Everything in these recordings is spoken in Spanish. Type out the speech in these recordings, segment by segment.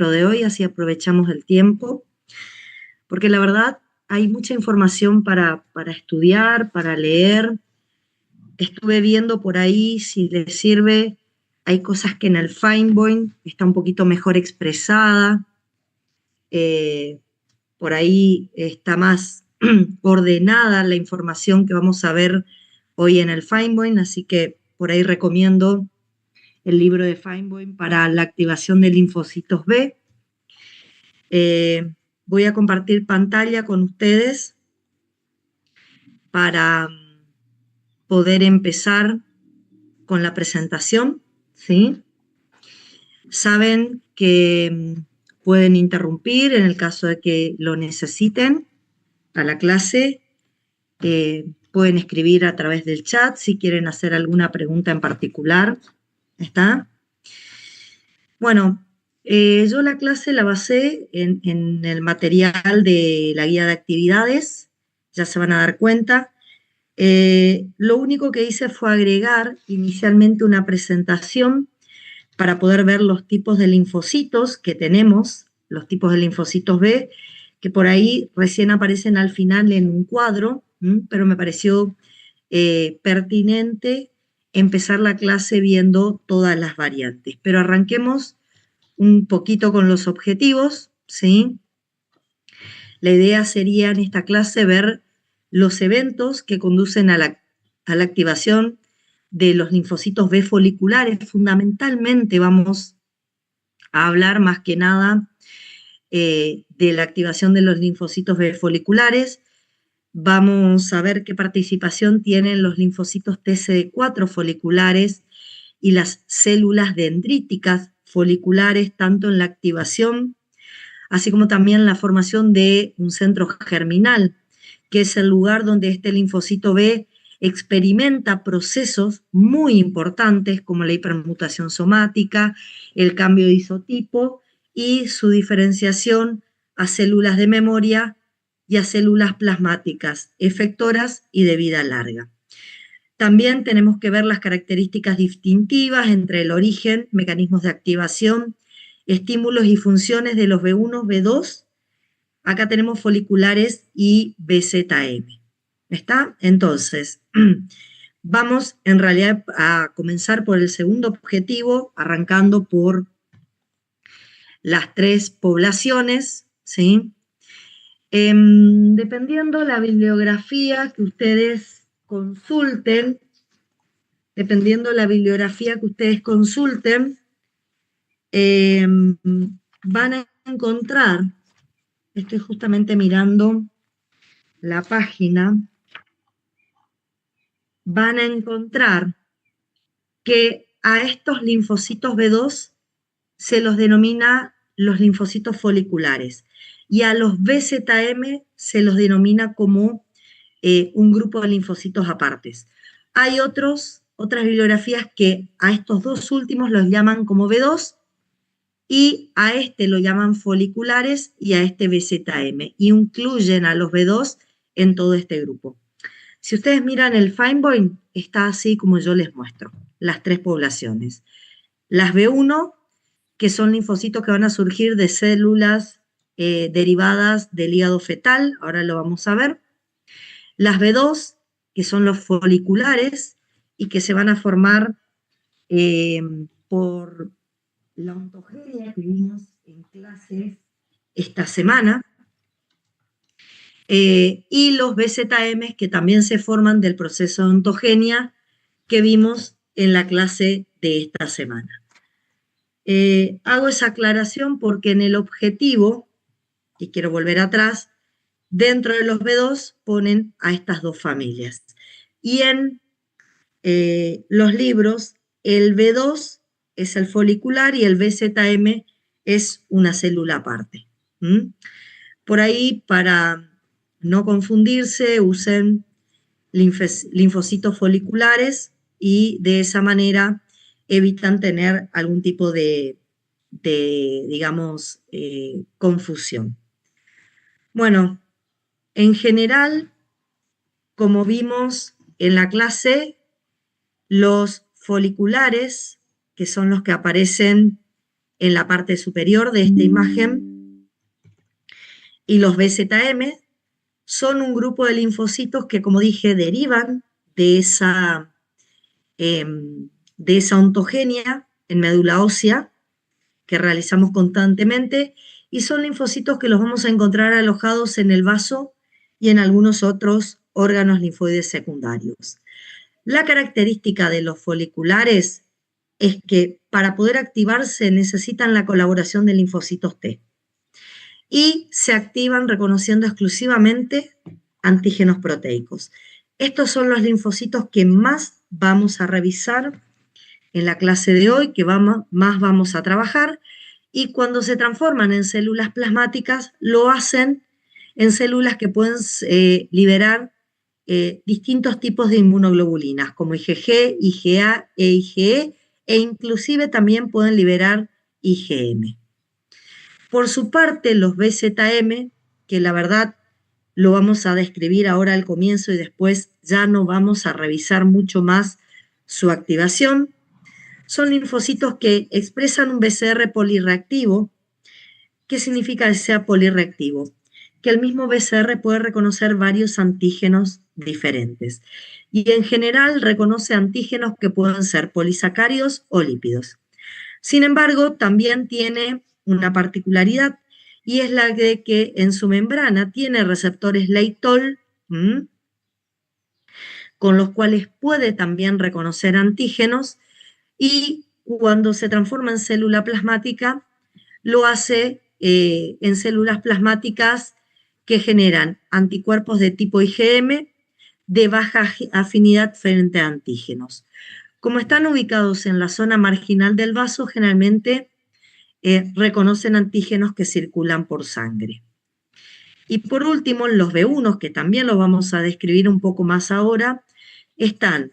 encuentro de hoy, así aprovechamos el tiempo, porque la verdad hay mucha información para estudiar, para leer. Estuve viendo por ahí si les sirve, hay cosas que en el Findboy está un poquito mejor expresada, por ahí está más ordenada la información que vamos a ver hoy en el Findboy, así que por ahí recomiendo el libro de Findboy para la activación de linfocitos B. Voy a compartir pantalla con ustedes para poder empezar con la presentación, ¿sí? Saben que pueden interrumpir en el caso de que lo necesiten a la clase. Pueden escribir a través del chat si quieren hacer alguna pregunta en particular. ¿Está? Bueno, yo la clase la basé en el material de la guía de actividades, ya se van a dar cuenta. Lo único que hice fue agregar inicialmente una presentación para poder ver los tipos de linfocitos que tenemos, los tipos de linfocitos B, que por ahí recién aparecen al final en un cuadro, pero me pareció pertinente empezar la clase viendo todas las variantes. Pero arranquemos un poquito con los objetivos, ¿sí? La idea sería en esta clase ver los eventos que conducen a la activación de los linfocitos B foliculares. Fundamentalmente vamos a hablar más que nada de la activación de los linfocitos B foliculares. Vamos a ver qué participación tienen los linfocitos TCD4 foliculares y las células dendríticas foliculares, tanto en la activación, así como también la formación de un centro germinal, que es el lugar donde este linfocito B experimenta procesos muy importantes como la hipermutación somática, el cambio de isotipo y su diferenciación a células de memoria y a células plasmáticas, efectoras y de vida larga. También tenemos que ver las características distintivas entre el origen, mecanismos de activación, estímulos y funciones de los B1, B2. Acá tenemos foliculares y BZM. ¿Está? Entonces, vamos en realidad a comenzar por el segundo objetivo, arrancando por las 3 poblaciones, ¿sí? Dependiendo la bibliografía que ustedes consulten, van a encontrar, estoy justamente mirando la página, van a encontrar que a estos linfocitos B2 se los denomina los linfocitos foliculares y a los BZM se los denomina como un grupo de linfocitos apartes. Hay otras bibliografías que a estos dos últimos los llaman como B2 y a este lo llaman foliculares y a este BZM, y incluyen a los B2 en todo este grupo. Si ustedes miran el Findboy, está así como yo les muestro, las 3 poblaciones. Las B1, que son linfocitos que van a surgir de células derivadas del hígado fetal, ahora lo vamos a ver. Las B2, que son los foliculares y que se van a formar por la ontogenia que vimos en clases esta semana, y los BZM que también se forman del proceso de ontogenia que vimos en la clase de esta semana. Hago esa aclaración porque en el objetivo, y quiero volver atrás, dentro de los B2 ponen a estas 2 familias. Y en los libros, el B2 es el folicular y el BZM es una célula aparte. Por ahí, para no confundirse, usen linfocitos foliculares y de esa manera evitan tener algún tipo de digamos, confusión. Bueno, en general, como vimos en la clase, los foliculares, que son los que aparecen en la parte superior de esta imagen, y los BZM son un grupo de linfocitos que, como dije, derivan de esa ontogenia en médula ósea que realizamos constantemente, y son linfocitos que los vamos a encontrar alojados en el vaso y en algunos otros órganos linfoides secundarios. La característica de los foliculares es que para poder activarse necesitan la colaboración de linfocitos T y se activan reconociendo exclusivamente antígenos proteicos. Estos son los linfocitos que más vamos a revisar en la clase de hoy, que más vamos a trabajar, y cuando se transforman en células plasmáticas, lo hacen en células que pueden liberar distintos tipos de inmunoglobulinas, como IgG, IgA e IgE, e inclusive también pueden liberar IgM. Por su parte, los BZM, que la verdad lo vamos a describir ahora al comienzo y después ya no vamos a revisar mucho más su activación, son linfocitos que expresan un BCR polirreactivo. ¿Qué significa que sea polirreactivo? Que el mismo BCR puede reconocer varios antígenos diferentes. Y en general reconoce antígenos que pueden ser polisacáridos o lípidos. Sin embargo, también tiene una particularidad, y es la de que en su membrana tiene receptores Leitol, con los cuales puede también reconocer antígenos, y cuando se transforma en célula plasmática, lo hace en células plasmáticas que generan anticuerpos de tipo IgM de baja afinidad frente a antígenos. Como están ubicados en la zona marginal del vaso, generalmente reconocen antígenos que circulan por sangre. Y por último, los B1, que también lo vamos a describir un poco más ahora, están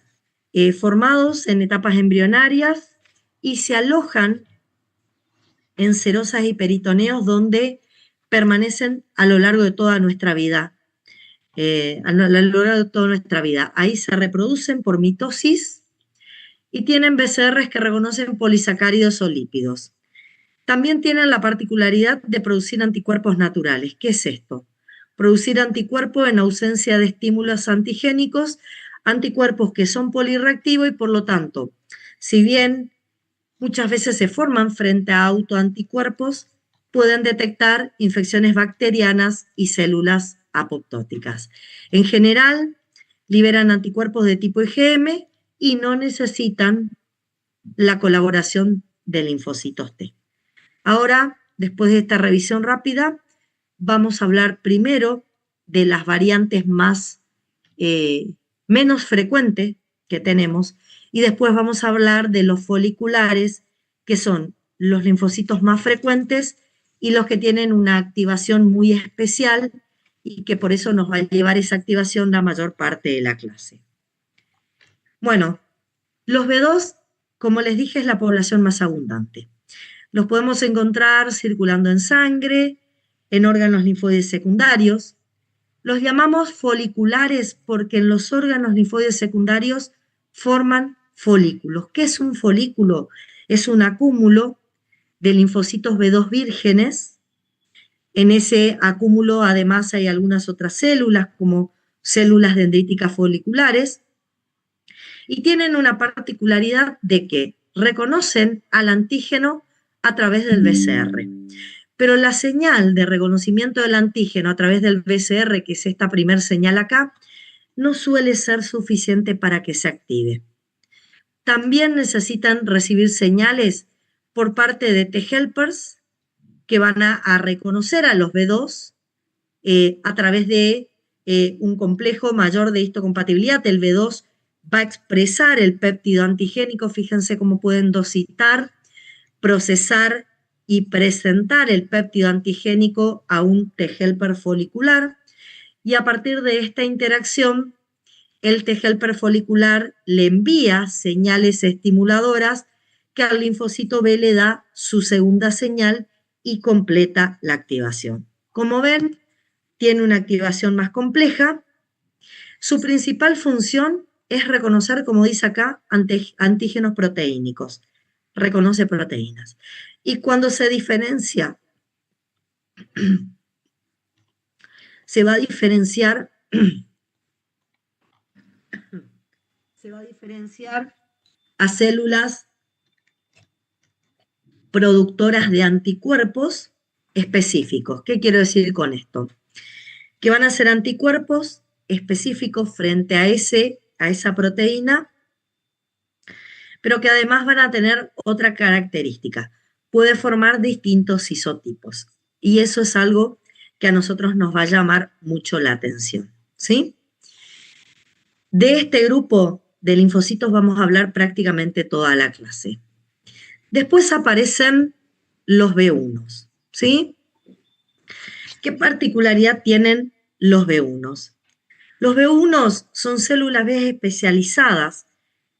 formados en etapas embrionarias y se alojan en serosas y peritoneos, donde permanecen a lo largo de toda nuestra vida. A lo largo de toda nuestra vida. Ahí se reproducen por mitosis y tienen BCRs que reconocen polisacáridos o lípidos. También tienen la particularidad de producir anticuerpos naturales. ¿Qué es esto? Producir anticuerpos en ausencia de estímulos antigénicos, anticuerpos que son polirreactivos y por lo tanto, si bien muchas veces se forman frente a autoanticuerpos, pueden detectar infecciones bacterianas y células apoptóticas. En general, liberan anticuerpos de tipo IgM y no necesitan la colaboración de linfocitos T. Ahora, después de esta revisión rápida, vamos a hablar primero de las variantes menos frecuentes que tenemos, y después vamos a hablar de los foliculares, que son los linfocitos más frecuentes y los que tienen una activación muy especial y que por eso nos va a llevar esa activación la mayor parte de la clase. Bueno, los B2, como les dije, es la población más abundante. Los podemos encontrar circulando en sangre, en órganos linfoides secundarios. Los llamamos foliculares porque en los órganos linfoides secundarios forman folículos. ¿Qué es un folículo? Es un acúmulo de linfocitos B2 vírgenes. En ese acúmulo además hay algunas otras células, como células dendríticas foliculares, y tienen una particularidad de que reconocen al antígeno a través del BCR. Pero la señal de reconocimiento del antígeno a través del BCR, que es esta primer señal acá, no suele ser suficiente para que se active. También necesitan recibir señales por parte de T-helpers que van a reconocer a los B2 a través de un complejo mayor de histocompatibilidad. El B2 va a expresar el péptido antigénico, fíjense cómo pueden dositar, procesar y presentar el péptido antigénico a un T-helper folicular, y a partir de esta interacción, el T-helper folicular le envía señales estimuladoras que al linfocito B le da su segunda señal y completa la activación. Como ven, tiene una activación más compleja. Su principal función es reconocer, como dice acá, antígenos proteínicos. Reconoce proteínas. Y cuando se diferencia, se va a diferenciar, a células productoras de anticuerpos específicos. ¿Qué quiero decir con esto? Que van a ser anticuerpos específicos frente a esa proteína, pero que además van a tener otra característica. Puede formar distintos isotipos. Y eso es algo que a nosotros nos va a llamar mucho la atención, ¿sí? De este grupo de linfocitos vamos a hablar prácticamente toda la clase. Después aparecen los B1, ¿sí? ¿Qué particularidad tienen los B1? Los B1 son células B especializadas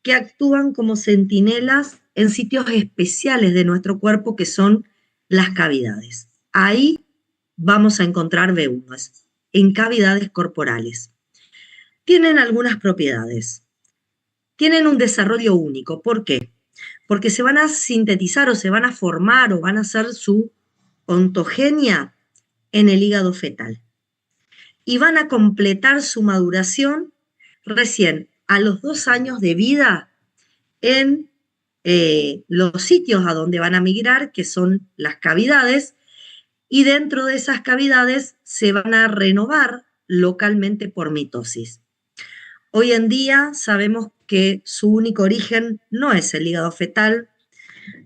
que actúan como centinelas en sitios especiales de nuestro cuerpo que son las cavidades. Ahí vamos a encontrar B1, en cavidades corporales. Tienen algunas propiedades. Tienen un desarrollo único. ¿Por qué? Porque se van a sintetizar o se van a formar o van a hacer su ontogenia en el hígado fetal. Y van a completar su maduración recién a los 2 años de vida en los sitios a donde van a migrar, que son las cavidades, y dentro de esas cavidades se van a renovar localmente por mitosis. Hoy en día sabemos que su único origen no es el hígado fetal,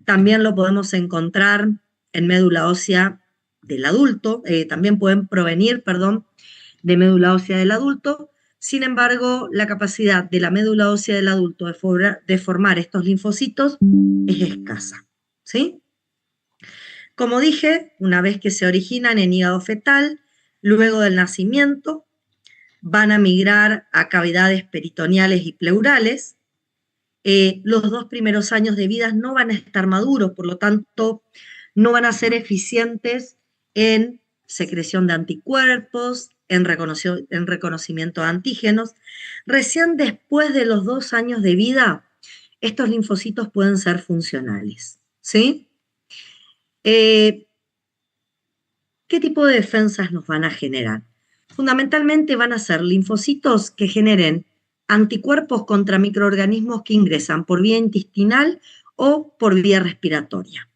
también lo podemos encontrar en médula ósea del adulto, también pueden provenir, de médula ósea del adulto. Sin embargo, la capacidad de la médula ósea del adulto de formar estos linfocitos es escasa, ¿sí? Como dije, una vez que se originan en hígado fetal, luego del nacimiento, van a migrar a cavidades peritoneales y pleurales. Los 2 primeros años de vida no van a estar maduros, por lo tanto, no van a ser eficientes en secreción de anticuerpos, en reconocimiento de antígenos. Recién después de los 2 años de vida, estos linfocitos pueden ser funcionales, ¿sí? ¿Qué tipo de defensas nos van a generar? Fundamentalmente van a ser linfocitos que generen anticuerpos contra microorganismos que ingresan por vía intestinal o por vía respiratoria.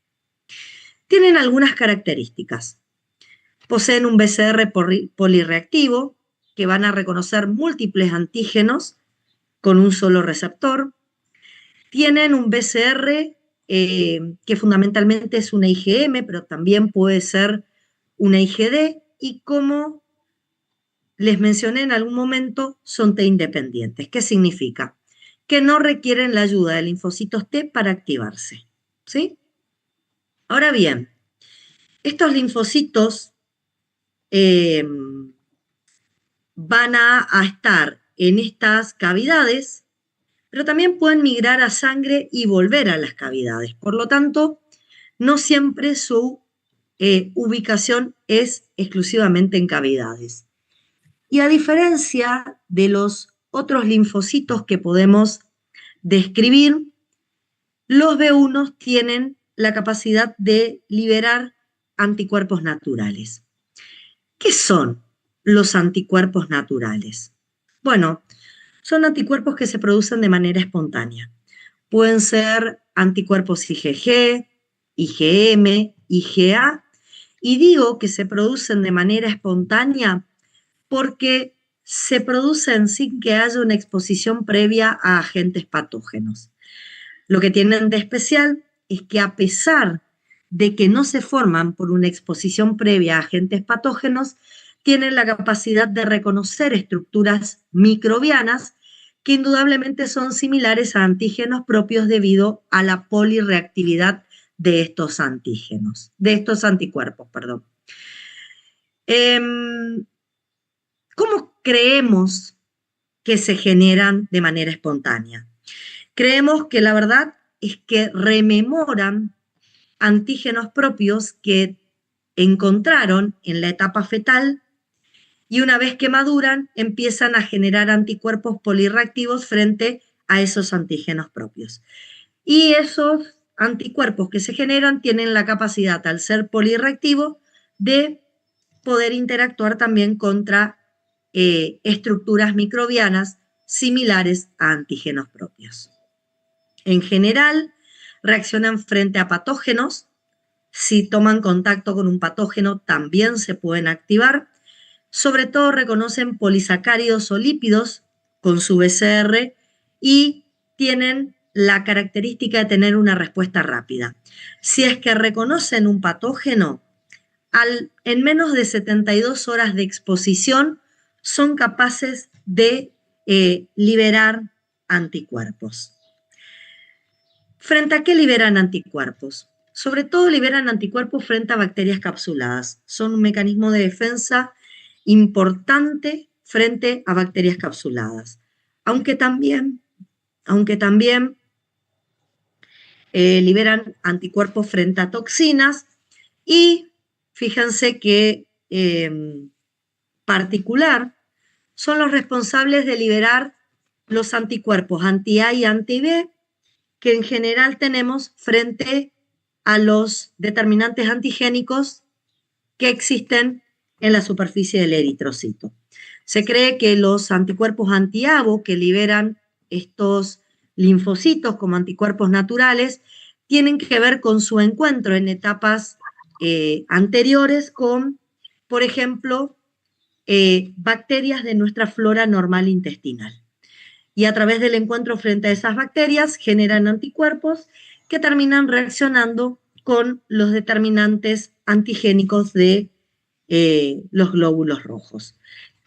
Tienen algunas características. Poseen un BCR polirreactivo que van a reconocer múltiples antígenos con un solo receptor. Tienen un BCR que fundamentalmente es una IgM, pero también puede ser una IgD, y como les mencioné en algún momento, son T independientes. ¿Qué significa? Que no requieren la ayuda de linfocitos T para activarse, ¿sí? Ahora bien, estos linfocitos van a estar en estas cavidades, pero también pueden migrar a sangre y volver a las cavidades. Por lo tanto, no siempre su ubicación es exclusivamente en cavidades. Y a diferencia de los otros linfocitos que podemos describir, los B1 tienen la capacidad de liberar anticuerpos naturales. ¿Qué son los anticuerpos naturales? Bueno, son anticuerpos que se producen de manera espontánea. Pueden ser anticuerpos IgG, IgM, IgA, y digo que se producen de manera espontánea porque se producen sin que haya una exposición previa a agentes patógenos. Lo que tienen de especial es que a pesar de que no se forman por una exposición previa a agentes patógenos, tienen la capacidad de reconocer estructuras microbianas que indudablemente son similares a antígenos propios debido a la polirreactividad de estos antígenos, de estos anticuerpos, perdón. ¿Cómo creemos que se generan de manera espontánea? Creemos que la verdad es que rememoran antígenos propios que encontraron en la etapa fetal y una vez que maduran empiezan a generar anticuerpos polirreactivos frente a esos antígenos propios. Y esos anticuerpos que se generan tienen la capacidad, al ser polirreactivo, de poder interactuar también contra estructuras microbianas similares a antígenos propios. En general, reaccionan frente a patógenos. Si toman contacto con un patógeno, también se pueden activar. Sobre todo reconocen polisacáridos o lípidos con su BCR y tienen la característica de tener una respuesta rápida. Si es que reconocen un patógeno, en menos de 72 horas de exposición son capaces de liberar anticuerpos. ¿Frente a qué liberan anticuerpos? Sobre todo liberan anticuerpos frente a bacterias capsuladas. Son un mecanismo de defensa importante frente a bacterias capsuladas. Aunque también liberan anticuerpos frente a toxinas y fíjense que particular son los responsables de liberar los anticuerpos anti-A y anti-B que en general tenemos frente a los determinantes antigénicos que existen en la superficie del eritrocito. Se cree que los anticuerpos anti-ABO que liberan estos linfocitos como anticuerpos naturales tienen que ver con su encuentro en etapas anteriores con, por ejemplo, bacterias de nuestra flora normal intestinal. Y a través del encuentro frente a esas bacterias generan anticuerpos que terminan reaccionando con los determinantes antigénicos de los glóbulos rojos.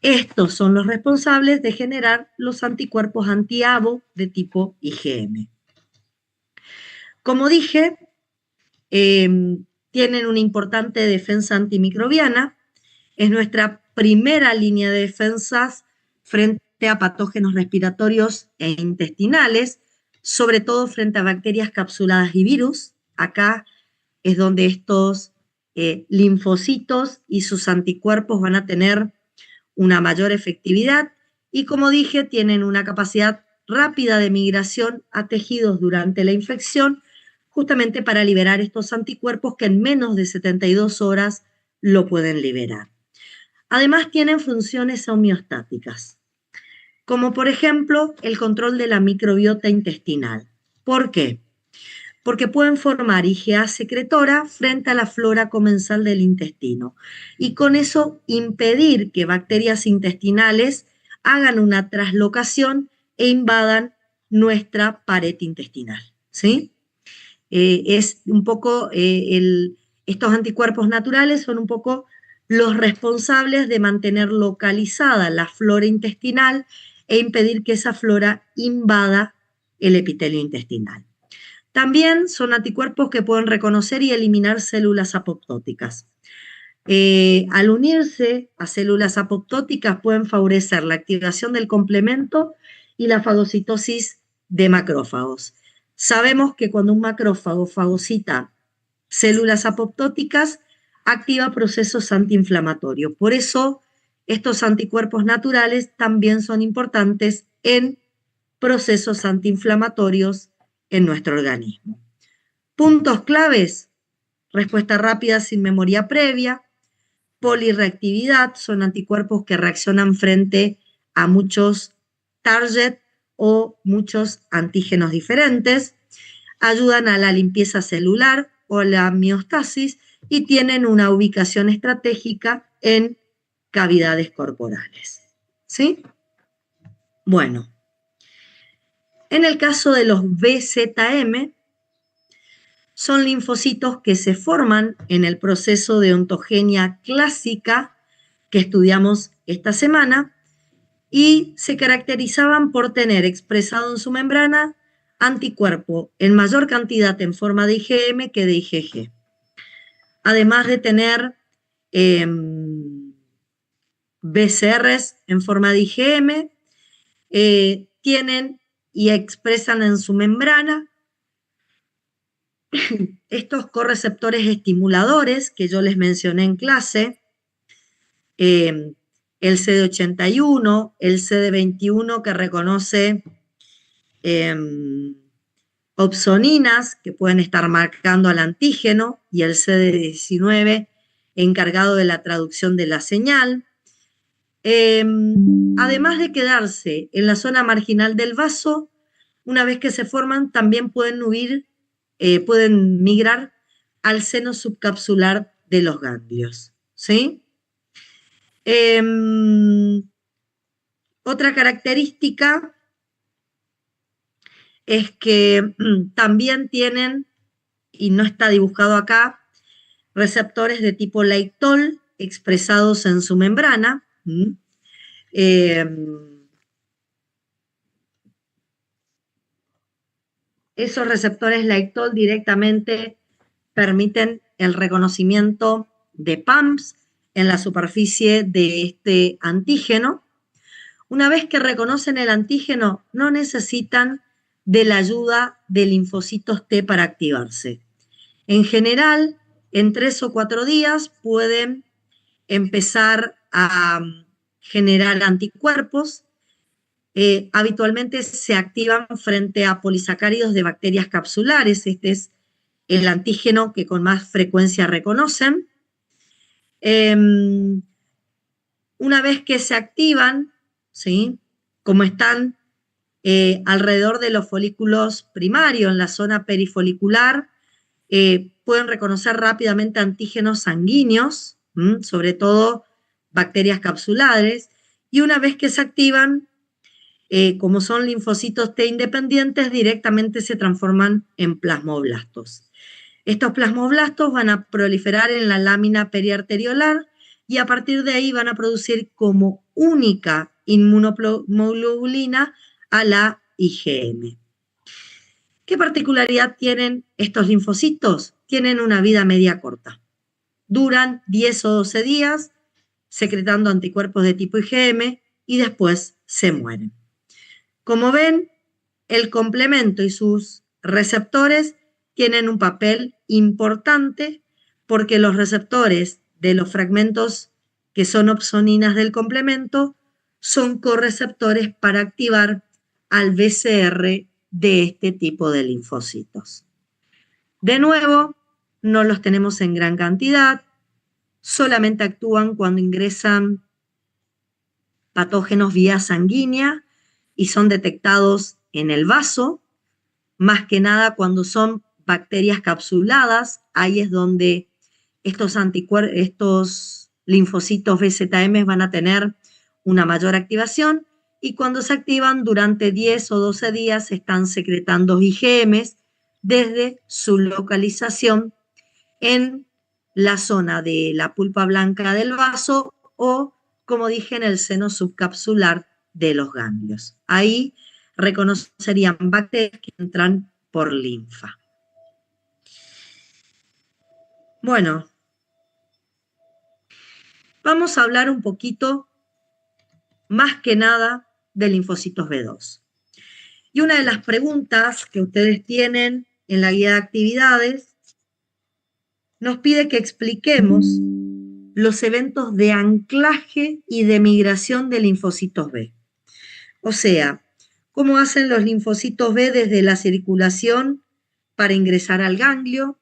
Estos son los responsables de generar los anticuerpos anti-ABO de tipo IgM. Como dije, tienen una importante defensa antimicrobiana. Es nuestra primera línea de defensas frente a patógenos respiratorios e intestinales, sobre todo frente a bacterias capsuladas y virus. Acá es donde estos linfocitos y sus anticuerpos van a tener una mayor efectividad y, como dije, tienen una capacidad rápida de migración a tejidos durante la infección, justamente para liberar estos anticuerpos que en menos de 72 horas lo pueden liberar. Además, tienen funciones homeostáticas, como por ejemplo el control de la microbiota intestinal. ¿Por qué? Porque pueden formar IgA secretora frente a la flora comensal del intestino y con eso impedir que bacterias intestinales hagan una traslocación e invadan nuestra pared intestinal, ¿sí? Es un poco, estos anticuerpos naturales son un poco los responsables de mantener localizada la flora intestinal e impedir que esa flora invada el epitelio intestinal. También son anticuerpos que pueden reconocer y eliminar células apoptóticas. Al unirse a células apoptóticas pueden favorecer la activación del complemento y la fagocitosis de macrófagos. Sabemos que cuando un macrófago fagocita células apoptóticas, activa procesos antiinflamatorios. Por eso, estos anticuerpos naturales también son importantes en procesos antiinflamatorios en nuestro organismo. Puntos claves: respuesta rápida sin memoria previa, polirreactividad, son anticuerpos que reaccionan frente a muchos target o muchos antígenos diferentes, ayudan a la limpieza celular o la miostasis y tienen una ubicación estratégica en cavidades corporales. ¿Sí? Bueno, en el caso de los BZM, son linfocitos que se forman en el proceso de ontogenia clásica que estudiamos esta semana y se caracterizaban por tener expresado en su membrana anticuerpo en mayor cantidad en forma de IgM que de IgG. Además de tener BCRs en forma de IgM, tienen y expresan en su membrana estos correceptores estimuladores que yo les mencioné en clase, el CD81, el CD21 que reconoce opsoninas que pueden estar marcando al antígeno y el CD19 encargado de la traducción de la señal. Además de quedarse en la zona marginal del vaso, una vez que se forman, también pueden migrar al seno subcapsular de los ganglios, ¿sí? Otra característica es que también tienen, y no está dibujado acá, receptores de tipo Laetol expresados en su membrana. Esos receptores Laetol directamente permiten el reconocimiento de PAMPs en la superficie de este antígeno. Una vez que reconocen el antígeno, no necesitan de la ayuda de linfocitos T para activarse. En general, en 3 o 4 días pueden empezar a generar anticuerpos. Habitualmente se activan frente a polisacáridos de bacterias capsulares. Este es el antígeno que con más frecuencia reconocen. Una vez que se activan, ¿sí? Como están alrededor de los folículos primarios, en la zona perifolicular, pueden reconocer rápidamente antígenos sanguíneos, sobre todo bacterias capsulares, y una vez que se activan, como son linfocitos T independientes, directamente se transforman en plasmoblastos. Estos plasmoblastos van a proliferar en la lámina periarteriolar y a partir de ahí van a producir como única inmunoglobulina a la IgM. ¿Qué particularidad tienen estos linfocitos? Tienen una vida media corta. Duran 10 o 12 días secretando anticuerpos de tipo IgM y después se mueren. Como ven, el complemento y sus receptores tienen un papel importante porque los receptores de los fragmentos que son opsoninas del complemento son correceptores para activar al BCR de este tipo de linfocitos. De nuevo, no los tenemos en gran cantidad, solamente actúan cuando ingresan patógenos vía sanguínea y son detectados en el vaso, más que nada cuando son bacterias capsuladas, ahí es donde estos linfocitos BZM van a tener una mayor activación y cuando se activan durante 10 o 12 días están secretando IgMs desde su localización en la zona de la pulpa blanca del vaso o, como dije, en el seno subcapsular de los ganglios. Ahí reconocerían bacterias que entran por linfa. Bueno, vamos a hablar un poquito más que nada de linfocitos B2. Y una de las preguntas que ustedes tienen en la guía de actividades nos pide que expliquemos los eventos de anclaje y de migración de linfocitos B. O sea, cómo hacen los linfocitos B desde la circulación para ingresar al ganglio,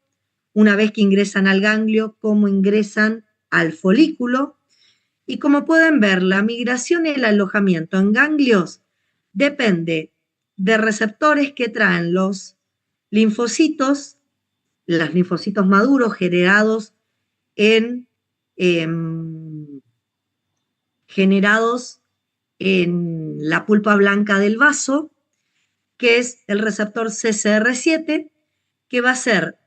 una vez que ingresan al ganglio, cómo ingresan al folículo. Y como pueden ver, la migración y el alojamiento en ganglios depende de receptores que traen los linfocitos maduros generados en la pulpa blanca del vaso, que es el receptor CCR7, que va a ser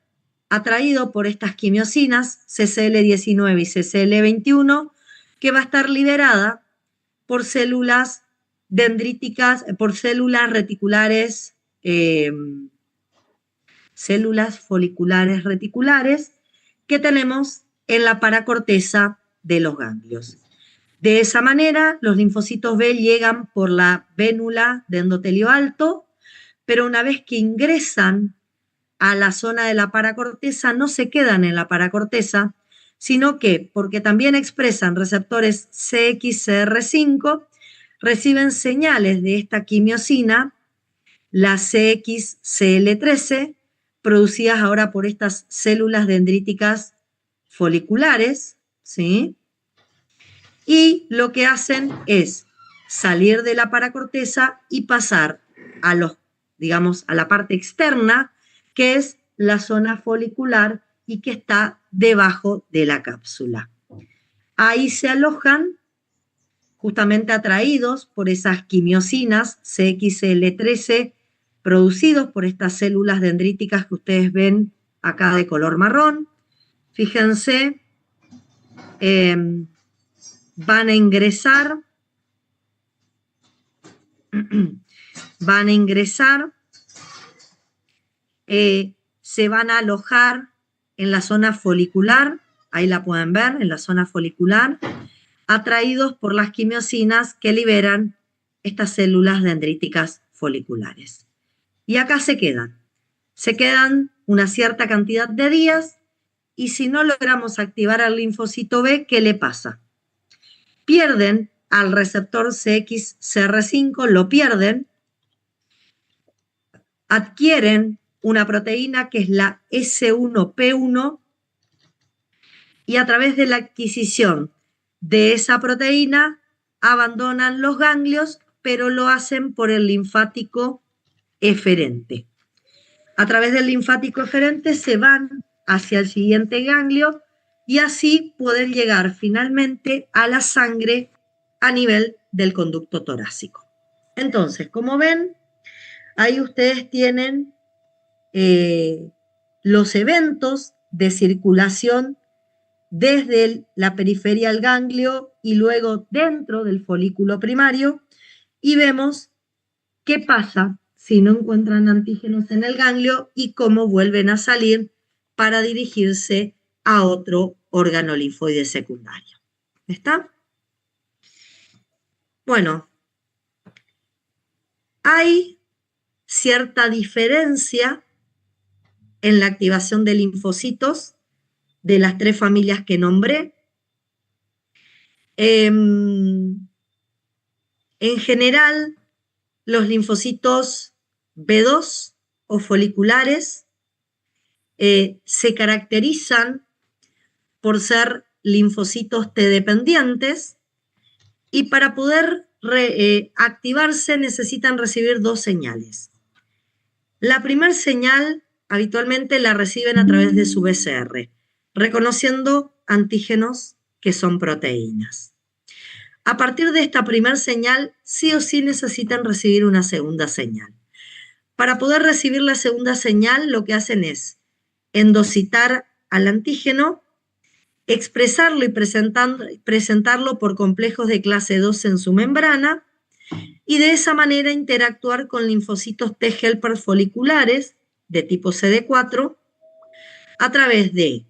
atraído por estas quimiosinas CCL19 y CCL21, que va a estar liberada por células dendríticas, por células reticulares, células foliculares reticulares que tenemos en la paracorteza de los ganglios. De esa manera, los linfocitos B llegan por la vénula de endotelio alto, pero una vez que ingresan a la zona de la paracorteza, no se quedan en la paracorteza, sino que, porque también expresan receptores CXCR5, reciben señales de esta quimiosina las CXCL13, producidas ahora por estas células dendríticas foliculares, ¿sí? Y lo que hacen es salir de la paracorteza y pasar a digamos, a la parte externa, que es la zona folicular y que está debajo de la cápsula. Ahí se alojan, justamente atraídos por esas quimiosinas CXL13 producidos por estas células dendríticas que ustedes ven acá de color marrón. Fíjense, van a ingresar, se van a alojar en la zona folicular, ahí la pueden ver, en la zona folicular, atraídos por las quimiosinas que liberan estas células dendríticas foliculares. Y acá se quedan una cierta cantidad de días, y si no logramos activar al linfocito B, ¿qué le pasa? Pierden al receptor CXCR5, lo pierden, adquieren una proteína que es la S1P1, y a través de la adquisición de esa proteína abandonan los ganglios, pero lo hacen por el linfático eferente. A través del linfático eferente se van hacia el siguiente ganglio y así pueden llegar finalmente a la sangre a nivel del conducto torácico. Entonces, como ven, ahí ustedes tienen los eventos de circulación desde la periferia al ganglio y luego dentro del folículo primario, y vemos qué pasa si no encuentran antígenos en el ganglio y cómo vuelven a salir para dirigirse a otro órgano linfoide secundario. ¿Está? Bueno, hay cierta diferencia en la activación de linfocitos de las tres familias que nombré. En general, los linfocitos B2 o foliculares se caracterizan por ser linfocitos T dependientes, y para poder activarse necesitan recibir dos señales. La primera señal habitualmente la reciben a través de su BCR, reconociendo antígenos que son proteínas. A partir de esta primera señal, sí o sí necesitan recibir una segunda señal. Para poder recibir la segunda señal, lo que hacen es endocitar al antígeno, expresarlo y presentarlo por complejos de clase 2 en su membrana, y de esa manera interactuar con linfocitos T helper foliculares de tipo CD4 a través de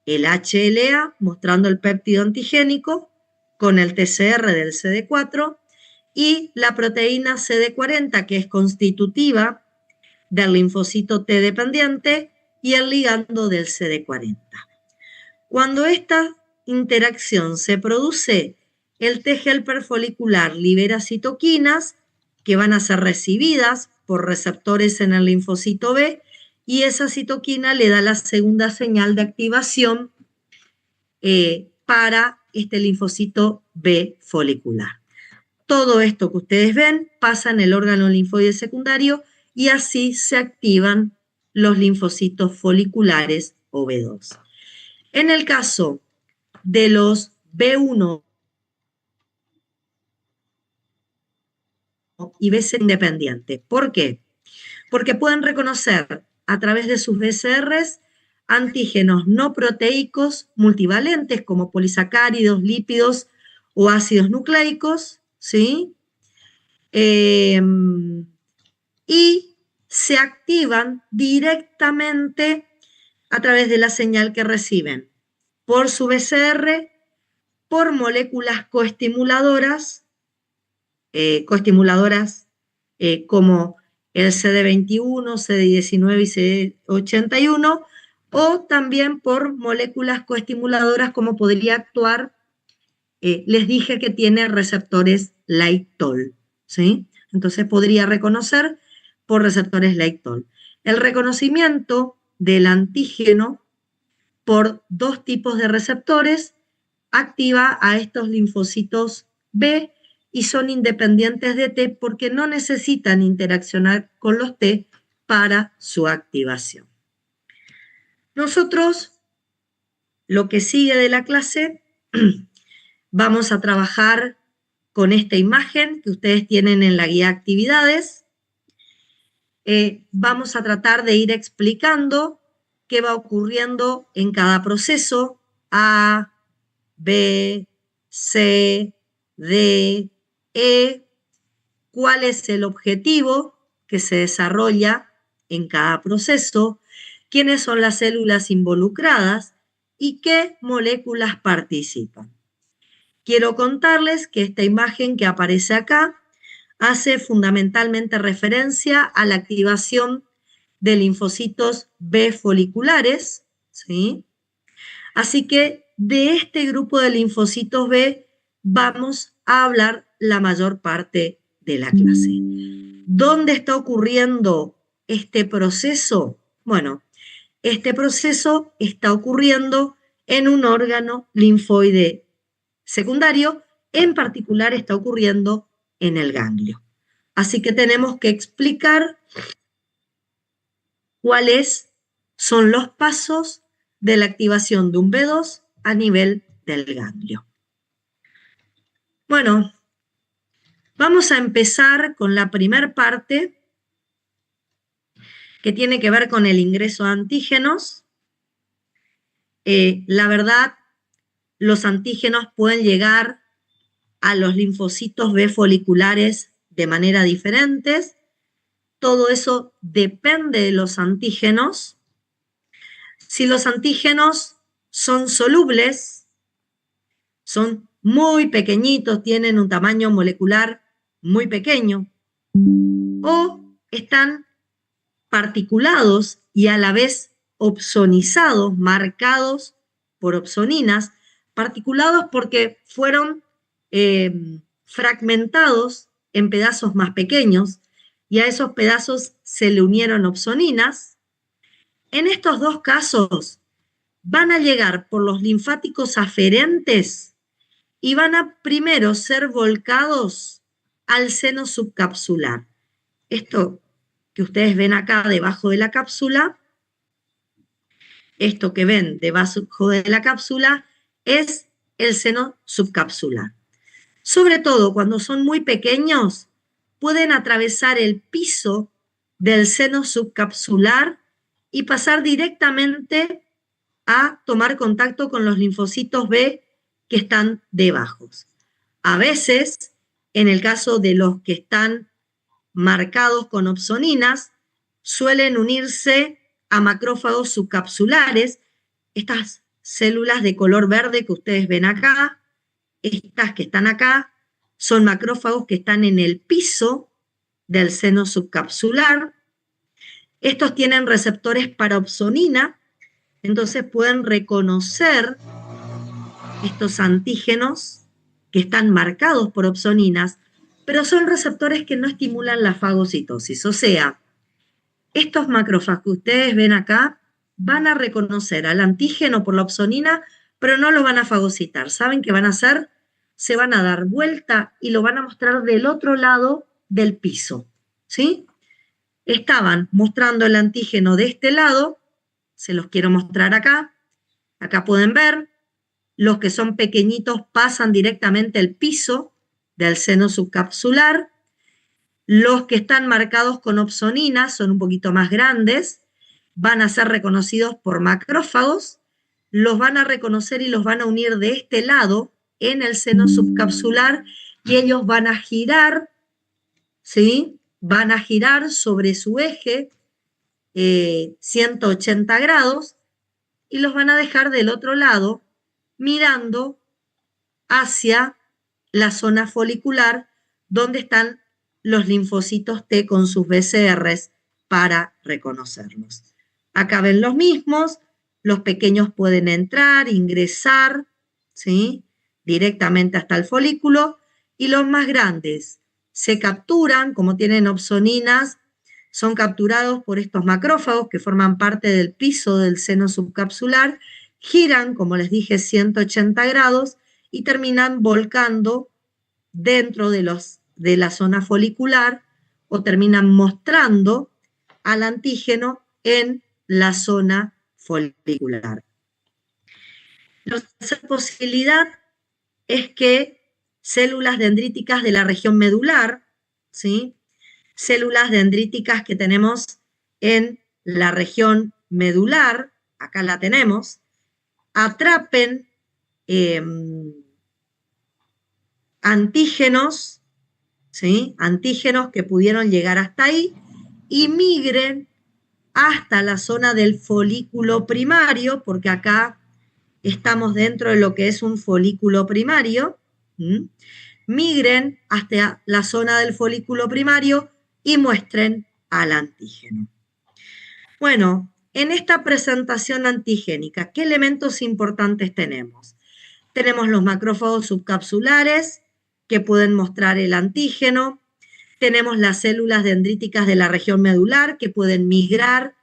el HLA, mostrando el péptido antigénico, con el TCR del CD4 y la proteína CD40, que es constitutiva del linfocito T dependiente, y el ligando del CD40. Cuando esta interacción se produce, el T helper folicular libera citoquinas que van a ser recibidas por receptores en el linfocito B, y esa citoquina le da la segunda señal de activación para este linfocito B folicular. Todo esto que ustedes ven pasa en el órgano linfoide secundario, y así se activan los linfocitos foliculares o B2. En el caso de los B1 y BC independientes, ¿por qué? Porque pueden reconocer a través de sus BCRs antígenos no proteicos multivalentes como polisacáridos, lípidos o ácidos nucleicos, ¿sí? Y se activan directamente a través de la señal que reciben por su BCR, por moléculas coestimuladoras, como el CD21, CD19 y CD81, o también por moléculas coestimuladoras como podría actuar, les dije que tiene receptores LightTOL, ¿sí? Entonces podría reconocer por receptores Late-Toll. El reconocimiento del antígeno por dos tipos de receptores activa a estos linfocitos B y son independientes de T porque no necesitan interaccionar con los T para su activación. Nosotros, lo que sigue de la clase, vamos a trabajar con esta imagen que ustedes tienen en la guía de actividades. Vamos a tratar de ir explicando qué va ocurriendo en cada proceso, A, B, C, D, E, cuál es el objetivo que se desarrolla en cada proceso, quiénes son las células involucradas y qué moléculas participan. Quiero contarles que esta imagen que aparece acá hace fundamentalmente referencia a la activación de linfocitos B foliculares, ¿sí? Así que de este grupo de linfocitos B vamos a hablar la mayor parte de la clase. ¿Dónde está ocurriendo este proceso? Bueno, este proceso está ocurriendo en un órgano linfoide secundario, en particular está ocurriendo en el ganglio. Así que tenemos que explicar cuáles son los pasos de la activación de un B2 a nivel del ganglio. Bueno, vamos a empezar con la primera parte que tiene que ver con el ingreso de antígenos. La verdad, los antígenos pueden llegar a los linfocitos B foliculares de manera diferentes. Todo eso depende de los antígenos. Si los antígenos son solubles, son muy pequeñitos, tienen un tamaño molecular muy pequeño, o están particulados y a la vez opsonizados, marcados por opsoninas, particulados porque fueron fragmentados en pedazos más pequeños y a esos pedazos se le unieron opsoninas. En estos dos casos van a llegar por los linfáticos aferentes y van a primero ser volcados al seno subcapsular. Esto que ustedes ven acá debajo de la cápsula, esto que ven debajo de la cápsula es el seno subcapsular. Sobre todo cuando son muy pequeños, pueden atravesar el piso del seno subcapsular y pasar directamente a tomar contacto con los linfocitos B que están debajo. A veces, en el caso de los que están marcados con opsoninas, suelen unirse a macrófagos subcapsulares, estas células de color verde que ustedes ven acá, estas que están acá, son macrófagos que están en el piso del seno subcapsular. Estos tienen receptores para opsonina, entonces pueden reconocer estos antígenos que están marcados por opsoninas, pero son receptores que no estimulan la fagocitosis. O sea, estos macrófagos que ustedes ven acá van a reconocer al antígeno por la opsonina, pero no lo van a fagocitar. ¿Saben qué van a hacer? Se van a dar vuelta y lo van a mostrar del otro lado del piso, ¿sí? Estaban mostrando el antígeno de este lado, se los quiero mostrar acá. Acá pueden ver, los que son pequeñitos pasan directamente el piso del seno subcapsular. Los que están marcados con opsonina son un poquito más grandes, van a ser reconocidos por macrófagos, los van a reconocer y los van a unir de este lado en el seno subcapsular y ellos van a girar, ¿sí? Van a girar sobre su eje 180 grados y los van a dejar del otro lado mirando hacia la zona folicular donde están los linfocitos T con sus BCRs para reconocerlos. Acá ven los mismos, los pequeños pueden entrar, ingresar, ¿sí? Directamente hasta el folículo, y los más grandes se capturan, como tienen opsoninas, son capturados por estos macrófagos que forman parte del piso del seno subcapsular, giran, como les dije, 180 grados y terminan volcando dentro de la zona folicular o terminan mostrando al antígeno en la zona folicular. La tercera posibilidad es que células dendríticas de la región medular, ¿sí? Células dendríticas que tenemos en la región medular, acá la tenemos, atrapen antígenos, ¿sí? Antígenos que pudieron llegar hasta ahí y migren hasta la zona del folículo primario, porque acá estamos dentro de lo que es un folículo primario, migren hasta la zona del folículo primario y muestren al antígeno. Bueno, en esta presentación antigénica, ¿qué elementos importantes tenemos? Tenemos los macrófagos subcapsulares que pueden mostrar el antígeno, tenemos las células dendríticas de la región medular que pueden migrar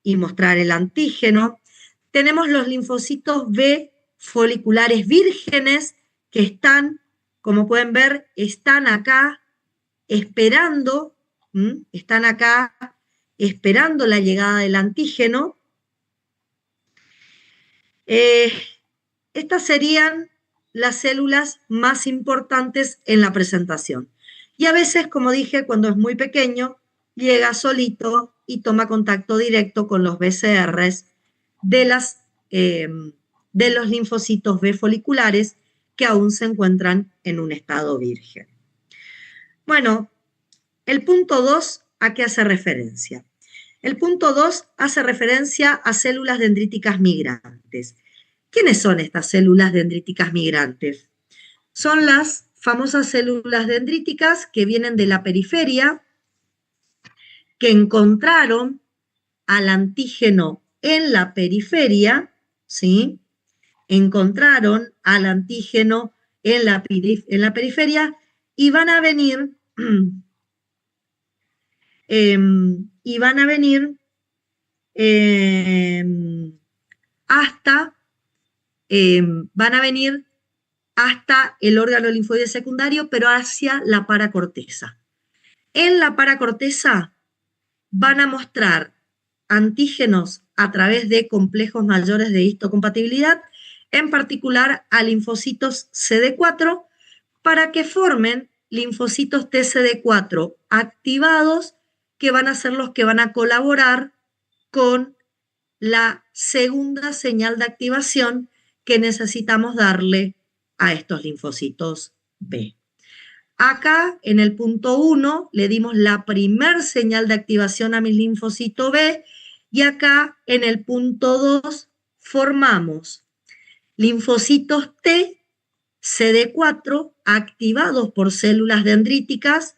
y mostrar el antígeno, tenemos los linfocitos B foliculares vírgenes que están, como pueden ver, están acá esperando, están acá esperando la llegada del antígeno. Estas serían las células más importantes en la presentación. Y a veces, como dije, cuando es muy pequeño, llega solito y toma contacto directo con los BCRs de los linfocitos B foliculares que aún se encuentran en un estado virgen. Bueno, el punto 2, ¿a qué hace referencia? El punto 2 hace referencia a células dendríticas migrantes. ¿Quiénes son estas células dendríticas migrantes? Son las famosas células dendríticas que vienen de la periferia, que encontraron al antígeno en la periferia, ¿sí? Encontraron al antígeno en la periferia y van a venir hasta el órgano linfoide secundario, pero hacia la paracorteza. En la paracorteza van a mostrar antígenos a través de complejos mayores de histocompatibilidad, en particular a linfocitos CD4, para que formen linfocitos TCD4 activados, que van a ser los que van a colaborar con la segunda señal de activación que necesitamos darle a estos linfocitos B. Acá, en el punto 1, le dimos la primer señal de activación a mi linfocito B, y acá, en el punto 2, formamos linfocitos T, CD4, activados por células dendríticas.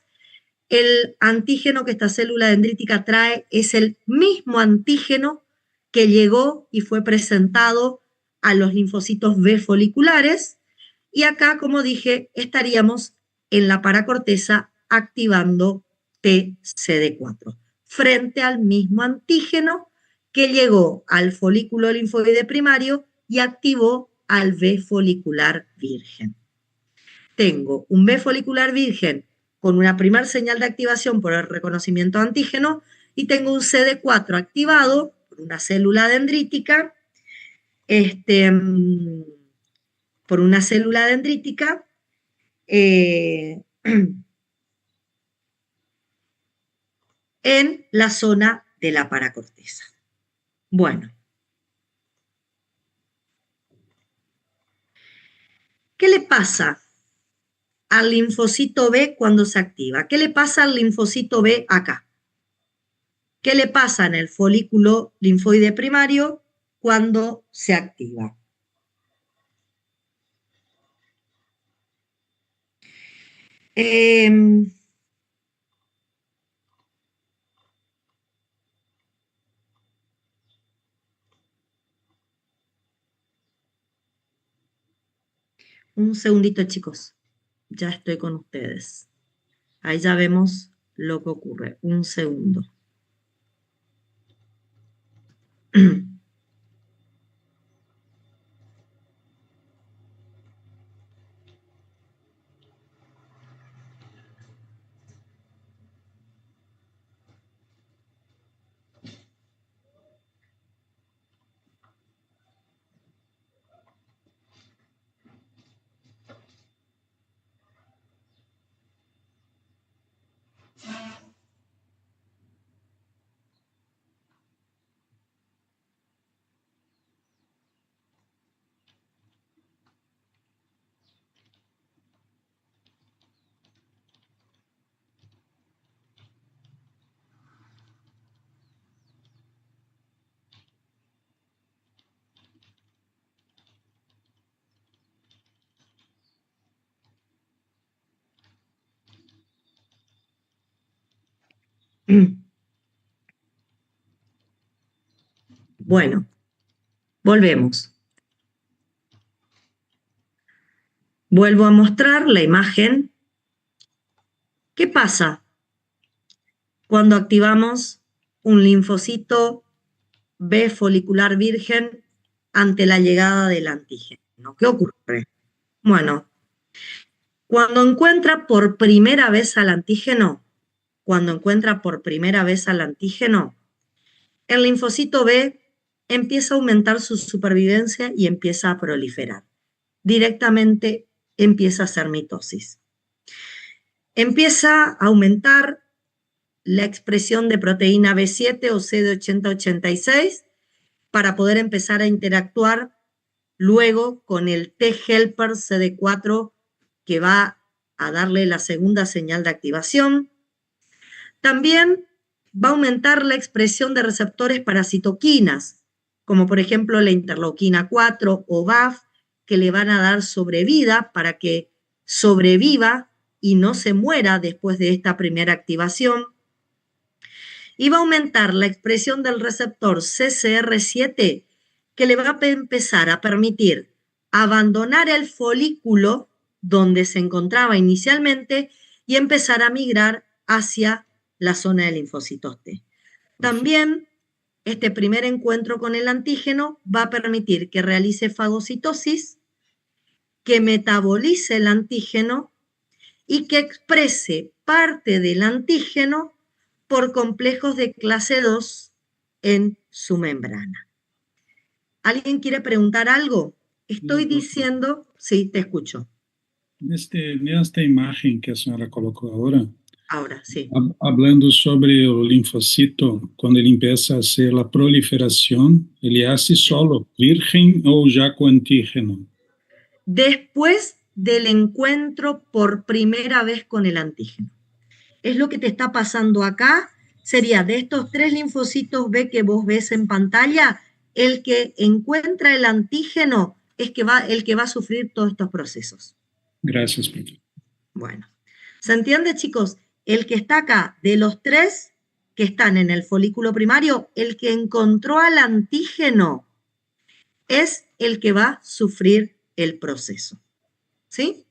El antígeno que esta célula dendrítica trae es el mismo antígeno que llegó y fue presentado a los linfocitos B foliculares, y acá, como dije, estaríamos en la paracorteza activando TCD4, frente al mismo antígeno que llegó al folículo linfoide primario y activó al B folicular virgen. Tengo un B folicular virgen con una primera señal de activación por el reconocimiento antígeno, y tengo un CD4 activado por una célula dendrítica, en la zona de la paracorteza. Bueno, ¿qué le pasa al linfocito B cuando se activa? ¿Qué le pasa al linfocito B acá? ¿Qué le pasa en el folículo linfoide primario cuando se activa? Un segundito, chicos. Ya estoy con ustedes. Ahí ya vemos lo que ocurre. Un segundo. Bueno, volvemos. Vuelvo a mostrar la imagen. ¿Qué pasa cuando activamos un linfocito B folicular virgen ante la llegada del antígeno? ¿Qué ocurre? Bueno, cuando encuentra por primera vez al antígeno, el linfocito B empieza a aumentar su supervivencia y empieza a proliferar. Directamente empieza a hacer mitosis. Empieza a aumentar la expresión de proteína B7 o CD8086 para poder empezar a interactuar luego con el T-helper CD4 que va a darle la segunda señal de activación. También va a aumentar la expresión de receptores para citoquinas, como por ejemplo la interleuquina 4 o BAF, que le van a dar sobrevida para que sobreviva y no se muera después de esta primera activación. Y va a aumentar la expresión del receptor CCR7, que le va a empezar a permitir abandonar el folículo donde se encontraba inicialmente y empezar a migrar hacia la zona de linfocitos T. También este primer encuentro con el antígeno va a permitir que realice fagocitosis, que metabolice el antígeno y que exprese parte del antígeno por complejos de clase 2 en su membrana. ¿Alguien quiere preguntar algo? Estoy diciendo, sí, te escucho. Nesta imagen que a senhora colocou agora, ahora sí. Hablando sobre o linfocito, quando ele empieza a hacer a proliferação, ele hace solo, virgem ou já com antígeno? Después del encuentro por primera vez con el antígeno. Es lo que te está pasando acá. Sería de estos 3 linfocitos B que vos ves en pantalla, el que encuentra el antígeno es el que va a sufrir todos estos procesos. Gracias, profe. Bueno, ¿se entiende, chicos? El que está acá, de los 3 que están en el folículo primario, el que encontró al antígeno es el que va a sufrir el proceso. ¿Sí?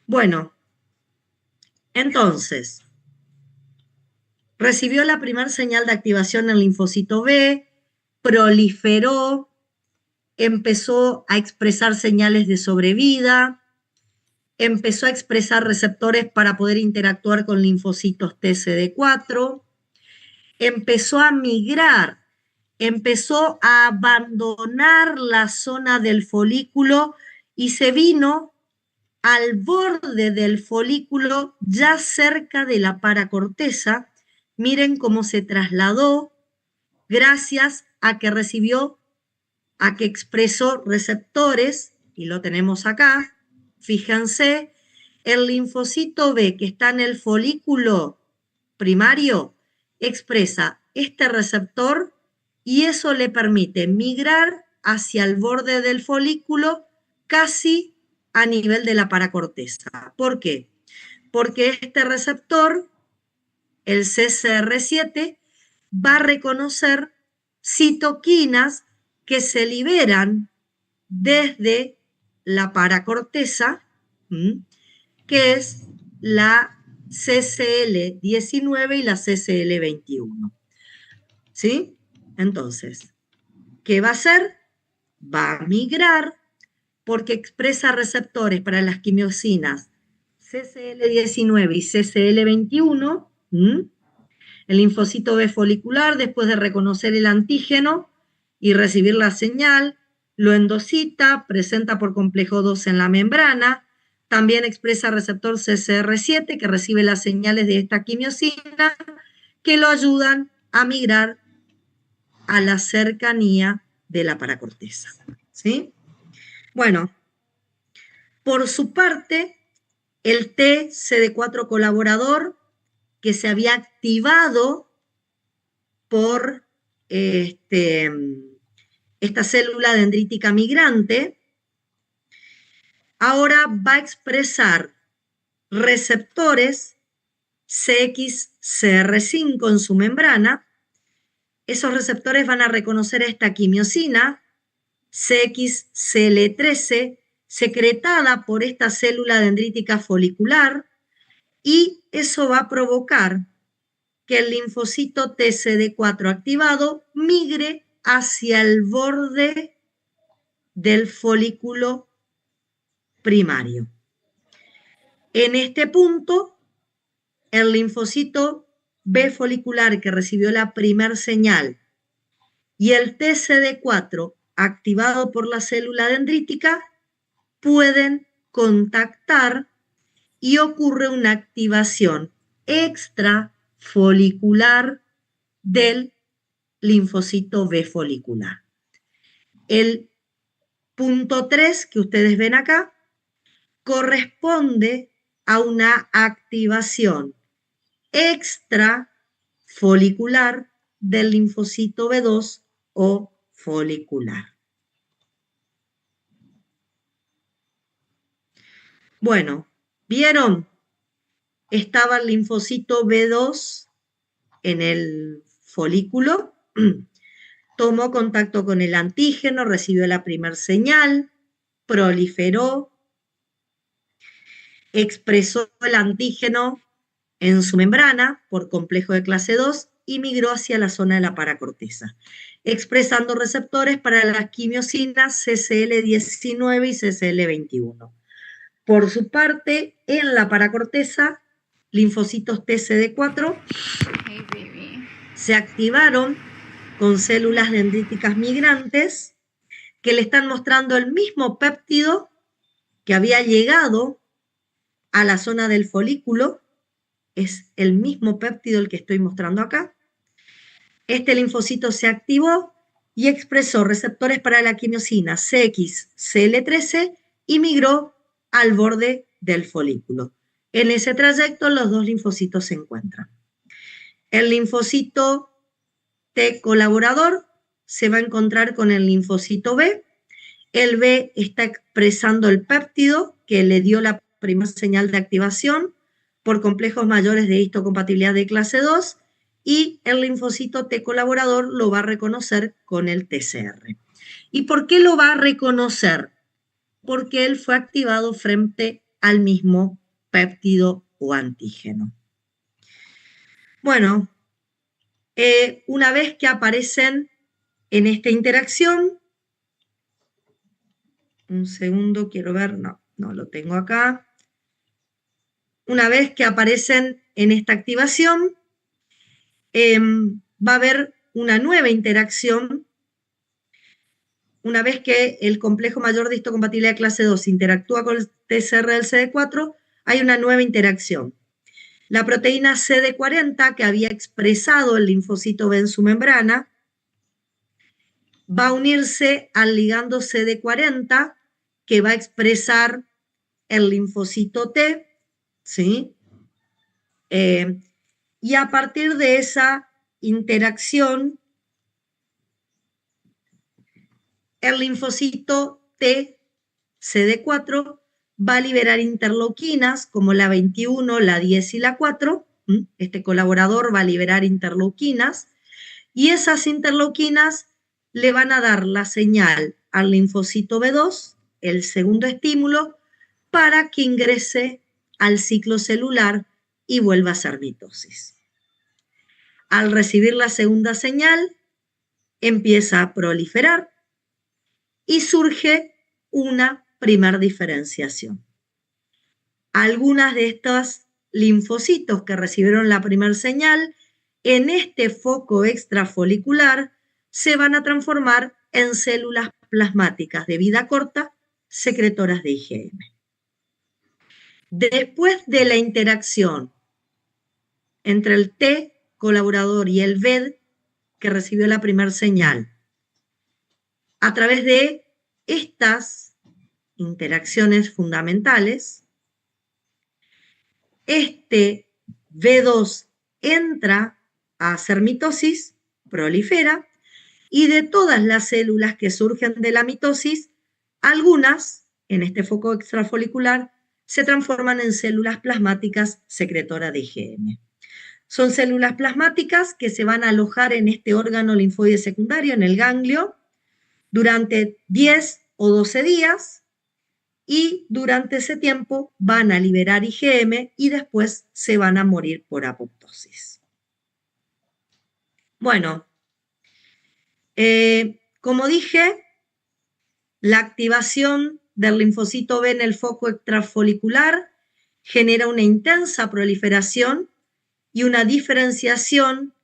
Bueno, entonces, recibió la primera señal de activación en el linfocito B, proliferó, empezó a expresar señales de sobrevida, empezó a expresar receptores para poder interactuar con linfocitos TCD4, empezó a migrar, empezó a abandonar la zona del folículo y se vino al borde del folículo, ya cerca de la paracorteza. Miren cómo se trasladó gracias a que expresó receptores, y lo tenemos acá. Fíjense, el linfocito B que está en el folículo primario expresa este receptor y eso le permite migrar hacia el borde del folículo casi a nivel de la paracorteza. ¿Por qué? Porque este receptor, el CCR7, va a reconocer citoquinas que se liberan desde la paracorteza, que es la CCL19 y la CCL21. ¿Sí? Entonces, ¿qué va a hacer? Va a migrar porque expresa receptores para las quimiosinas CCL19 y CCL21. El linfocito B folicular, después de reconocer el antígeno y recibir la señal, lo endocita, presenta por complejo 2 en la membrana, también expresa receptor CCR7 que recibe las señales de esta quimiosina que lo ayudan a migrar a la cercanía de la paracorteza. ¿Sí? Bueno, por su parte, el TCD4 colaborador que se había activado por esta célula dendrítica migrante, ahora va a expresar receptores CXCR5 en su membrana. Esos receptores van a reconocer esta quimiosina, CXCL13, secretada por esta célula dendrítica folicular, y eso va a provocar que el linfocito TCD4 activado migre hacia el borde del folículo primario. En este punto, el linfocito B folicular que recibió la primer señal y el TCD4 activado por la célula dendrítica pueden contactar y ocurre una activación extrafolicular del linfocito B folicular. El punto 3 que ustedes ven acá corresponde a una activación extrafolicular del linfocito B2 o folicular. Bueno, ¿vieron? Estaba el linfocito B2 en el folículo, tomó contacto con el antígeno, recibió la primer señal, proliferó, expresó el antígeno en su membrana por complejo de clase 2 y migró hacia la zona de la paracorteza, expresando receptores para las quimiosinas CCL19 y CCL21. Por su parte, en la paracorteza, linfocitos TCD4 se activaron con células dendríticas migrantes que le están mostrando el mismo péptido que había llegado a la zona del folículo. Es el mismo péptido el que estoy mostrando acá. Este linfocito se activó y expresó receptores para la quimiosina CXCL13 y migró al borde del folículo. En ese trayecto los dos linfocitos se encuentran. El linfocito T colaborador se va a encontrar con el linfocito B. El B está expresando el péptido que le dio la primera señal de activación por complejos mayores de histocompatibilidad de clase 2, y el linfocito T colaborador lo va a reconocer con el TCR. ¿Y por qué lo va a reconocer? Porque él fue activado frente al mismo péptido o antígeno. Bueno, una vez que aparecen en esta interacción, un segundo, quiero ver, no lo tengo acá. Una vez que aparecen en esta activación, va a haber una nueva interacción. Una vez que el complejo mayor de histocompatibilidad de clase 2 interactúa con el TCR del CD4, hay una nueva interacción. La proteína CD40 que había expresado el linfocito B en su membrana va a unirse al ligando CD40 que va a expresar el linfocito T, ¿sí? Y a partir de esa interacción, el linfocito T CD4 va a liberar interleuquinas como la 21, la 10 y la 4. Este colaborador va a liberar interleuquinas y esas interleuquinas le van a dar la señal al linfocito B2, el segundo estímulo, para que ingrese al ciclo celular y vuelva a hacer mitosis. Al recibir la segunda señal, empieza a proliferar y surge una primer diferenciación. Algunas de estos linfocitos que recibieron la primer señal en este foco extrafolicular se van a transformar en células plasmáticas de vida corta secretoras de IgM. Después de la interacción entre el T colaborador y el VED que recibió la primera señal, a través de estas interacciones fundamentales, este V2 entra a hacer mitosis, prolifera, y de todas las células que surgen de la mitosis, algunas, en este foco extrafolicular, se transforman en células plasmáticas secretoras de IgM. Son células plasmáticas que se van a alojar en este órgano linfoide secundario, en el ganglio, durante 10 o 12 días, y durante ese tiempo van a liberar IgM y después se van a morir por apoptosis. Bueno, como dije, la activación del linfocito B en el foco extrafolicular genera una intensa proliferación y una diferenciación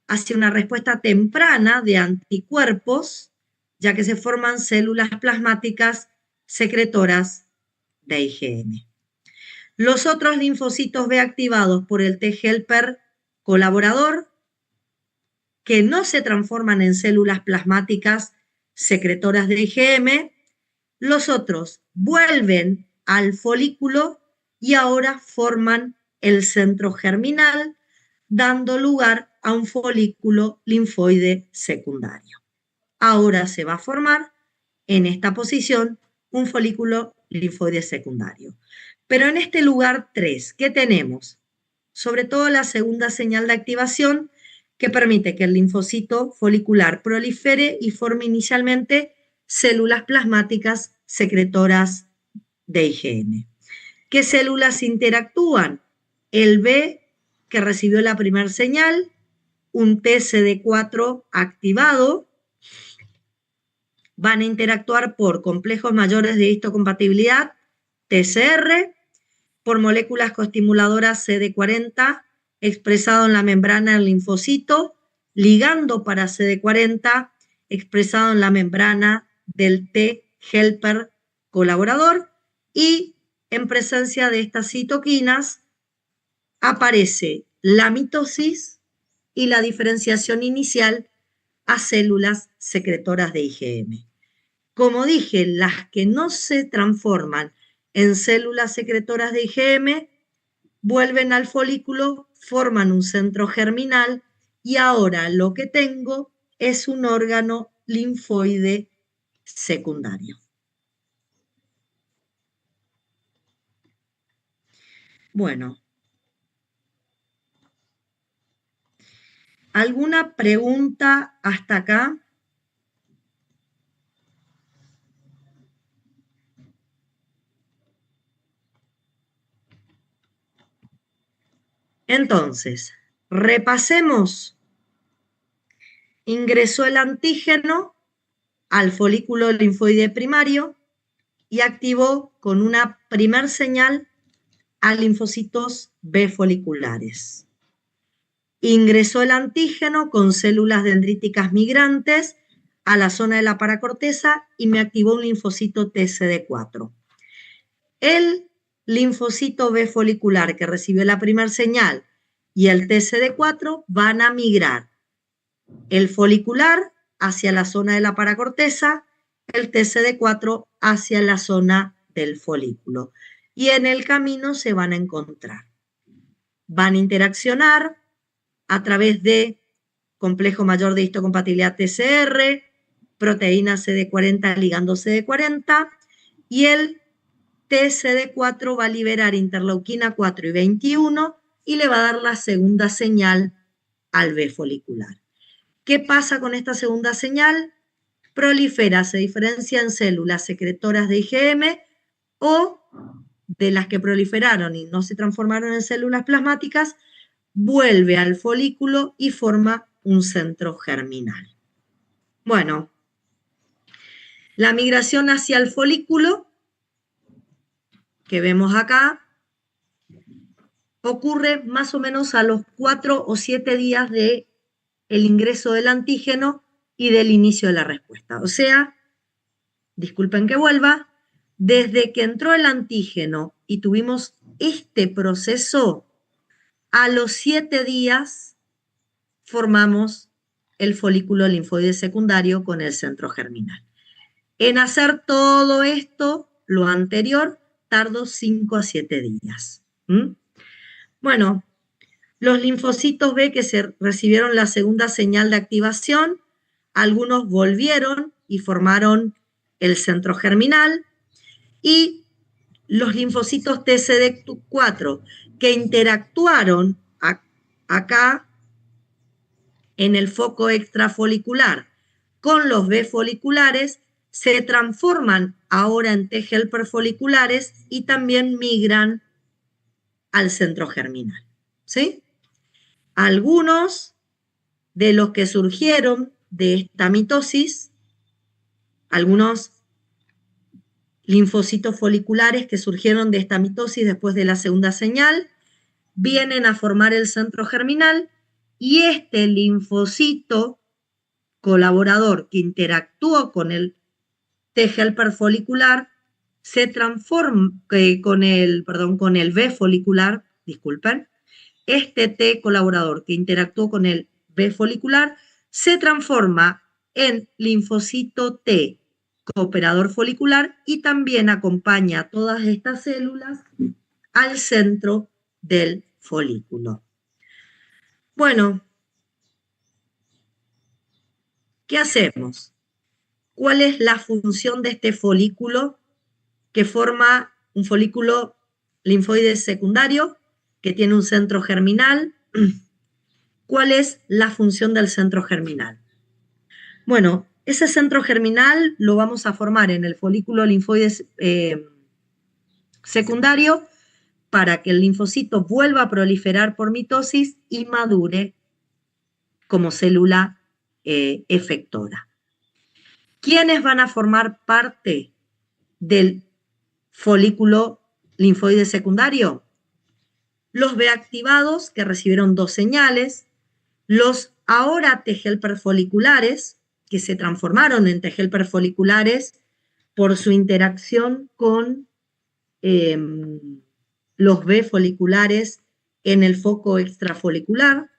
hacia una respuesta temprana de anticuerpos, ya que se forman células plasmáticas secretoras de IgM. Los otros linfocitos B activados por el T-helper colaborador, que no se transforman en células plasmáticas secretoras de IgM, los otros vuelven al folículo y ahora forman el centro germinal, dando lugar a un folículo linfoide secundario. Ahora se va a formar en esta posición un folículo linfoide secundario. Pero en este lugar 3, ¿qué tenemos? Sobre todo la segunda señal de activación, que permite que el linfocito folicular prolifere y forme inicialmente células plasmáticas secretoras de IgM. ¿Qué células interactúan? El B, que recibió la primera señal, un TCD4 activado, van a interactuar por complejos mayores de histocompatibilidad, TCR, por moléculas coestimuladoras CD40, expresado en la membrana del linfocito, ligando para CD40, expresado en la membrana del T-helper colaborador, y en presencia de estas citoquinas aparece la mitosis y la diferenciación inicial a células secretoras de IgM. Como dije, las que no se transforman en células secretoras de IgM vuelven al folículo, forman un centro germinal y ahora lo que tengo es un órgano linfoide secundario. Bueno, ¿alguna pregunta hasta acá? Entonces, repasemos. Ingresó el antígeno al folículo linfoide primario y activó con una primer señal a linfocitos B foliculares. Ingresó el antígeno con células dendríticas migrantes a la zona de la paracorteza y me activó un linfocito TCD4. El linfocito B folicular que recibió la primera señal y el TCD4 van a migrar el folicular hacia la zona de la paracorteza, el TCD4 hacia la zona del folículo. Y en el camino se van a encontrar. Van a interaccionar a través de complejo mayor de histocompatibilidad TCR, proteína CD40 ligando CD40, y el TCD4 va a liberar interleuquina 4 y 21 y le va a dar la segunda señal al B folicular. ¿Qué pasa con esta segunda señal? Prolifera, se diferencia en células secretoras de IgM o de las que proliferaron y no se transformaron en células plasmáticas, vuelve al folículo y forma un centro germinal. Bueno, la migración hacia el folículo, que vemos acá, ocurre más o menos a los 4 o 7 días del ingreso del antígeno y del inicio de la respuesta. O sea, disculpen que vuelva, desde que entró el antígeno y tuvimos este proceso, a los 7 días formamos el folículo linfoide secundario con el centro germinal. En hacer todo esto, lo anterior, tardó 5 a 7 días. Bueno, los linfocitos B que se recibieron la segunda señal de activación, algunos volvieron y formaron el centro germinal, y los linfocitos TCD4 que interactuaron acá en el foco extrafolicular con los B foliculares se transforman ahora en T helper foliculares y también migran al centro germinal. ¿Sí? Algunos de los que surgieron de esta mitosis, algunos linfocitos foliculares que surgieron de esta mitosis después de la segunda señal, vienen a formar el centro germinal y este linfocito colaborador que interactuó con el T helper folicular se transforma con el B folicular, disculpen, este T colaborador que interactuó con el B folicular se transforma en linfocito T cooperador folicular y también acompaña a todas estas células al centro del folículo. Bueno, ¿qué hacemos? ¿Cuál es la función de este folículo que forma un folículo linfoide secundario que tiene un centro germinal? ¿Cuál es la función del centro germinal? Bueno, ese centro germinal lo vamos a formar en el folículo linfoide secundario para que el linfocito vuelva a proliferar por mitosis y madure como célula efectora. ¿Quiénes van a formar parte del folículo linfoide secundario? Los B activados, que recibieron 2 señales, los ahora T helper foliculares, que se transformaron en T helper foliculares por su interacción con los B foliculares en el foco extrafolicular.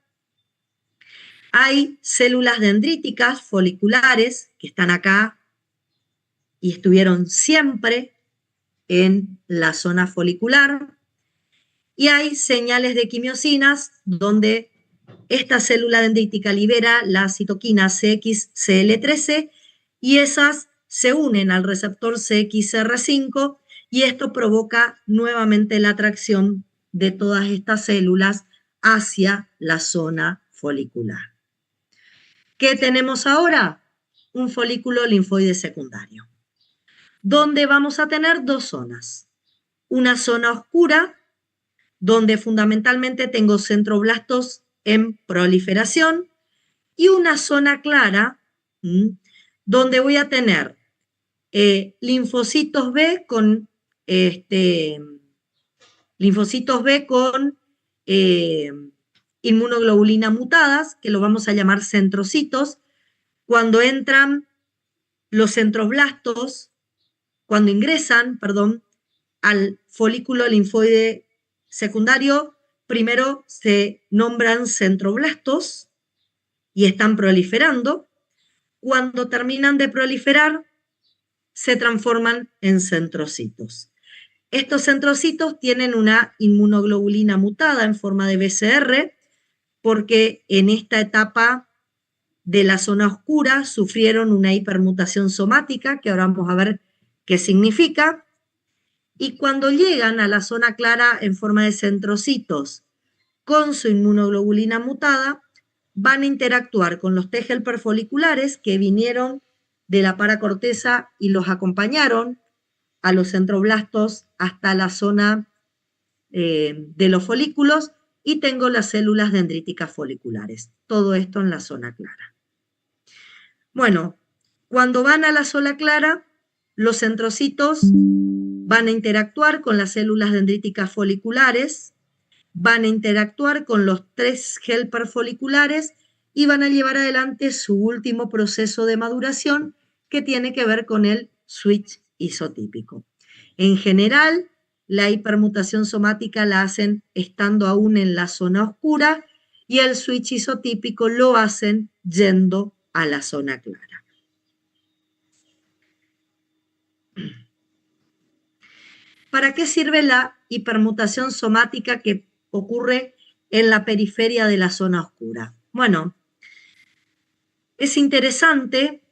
Hay células dendríticas foliculares que están acá y estuvieron siempre en la zona folicular. Y hay señales de quimiosinas donde esta célula dendrítica libera la citoquina CXCL13 y esas se unen al receptor CXR5 y esto provoca nuevamente la atracción de todas estas células hacia la zona folicular. ¿Qué tenemos ahora? Un folículo linfoide secundario, donde vamos a tener 2 zonas. Una zona oscura, donde fundamentalmente tengo centroblastos en proliferación, y una zona clara, donde voy a tener linfocitos B con inmunoglobulina mutadas, que lo vamos a llamar centrocitos. Cuando entran los centroblastos, cuando ingresan, al folículo linfoide secundario, primero se nombran centroblastos y están proliferando. Cuando terminan de proliferar, se transforman en centrocitos. Estos centrocitos tienen una inmunoglobulina mutada en forma de BCR, porque en esta etapa de la zona oscura sufrieron una hipermutación somática, que ahora vamos a ver qué significa, y cuando llegan a la zona clara en forma de centrocitos con su inmunoglobulina mutada, van a interactuar con los T helper foliculares que vinieron de la paracorteza y los acompañaron a los centroblastos hasta la zona de los folículos, y tengo las células dendríticas foliculares. Todo esto en la zona clara. Bueno, cuando van a la zona clara, los centrocitos van a interactuar con las células dendríticas foliculares, van a interactuar con los 3 helper foliculares y van a llevar adelante su último proceso de maduración, que tiene que ver con el switch isotípico. En general, la hipermutación somática la hacen estando aún en la zona oscura y el switch isotípico lo hacen yendo a la zona clara. ¿Para qué sirve la hipermutación somática que ocurre en la periferia de la zona oscura? Bueno, es interesante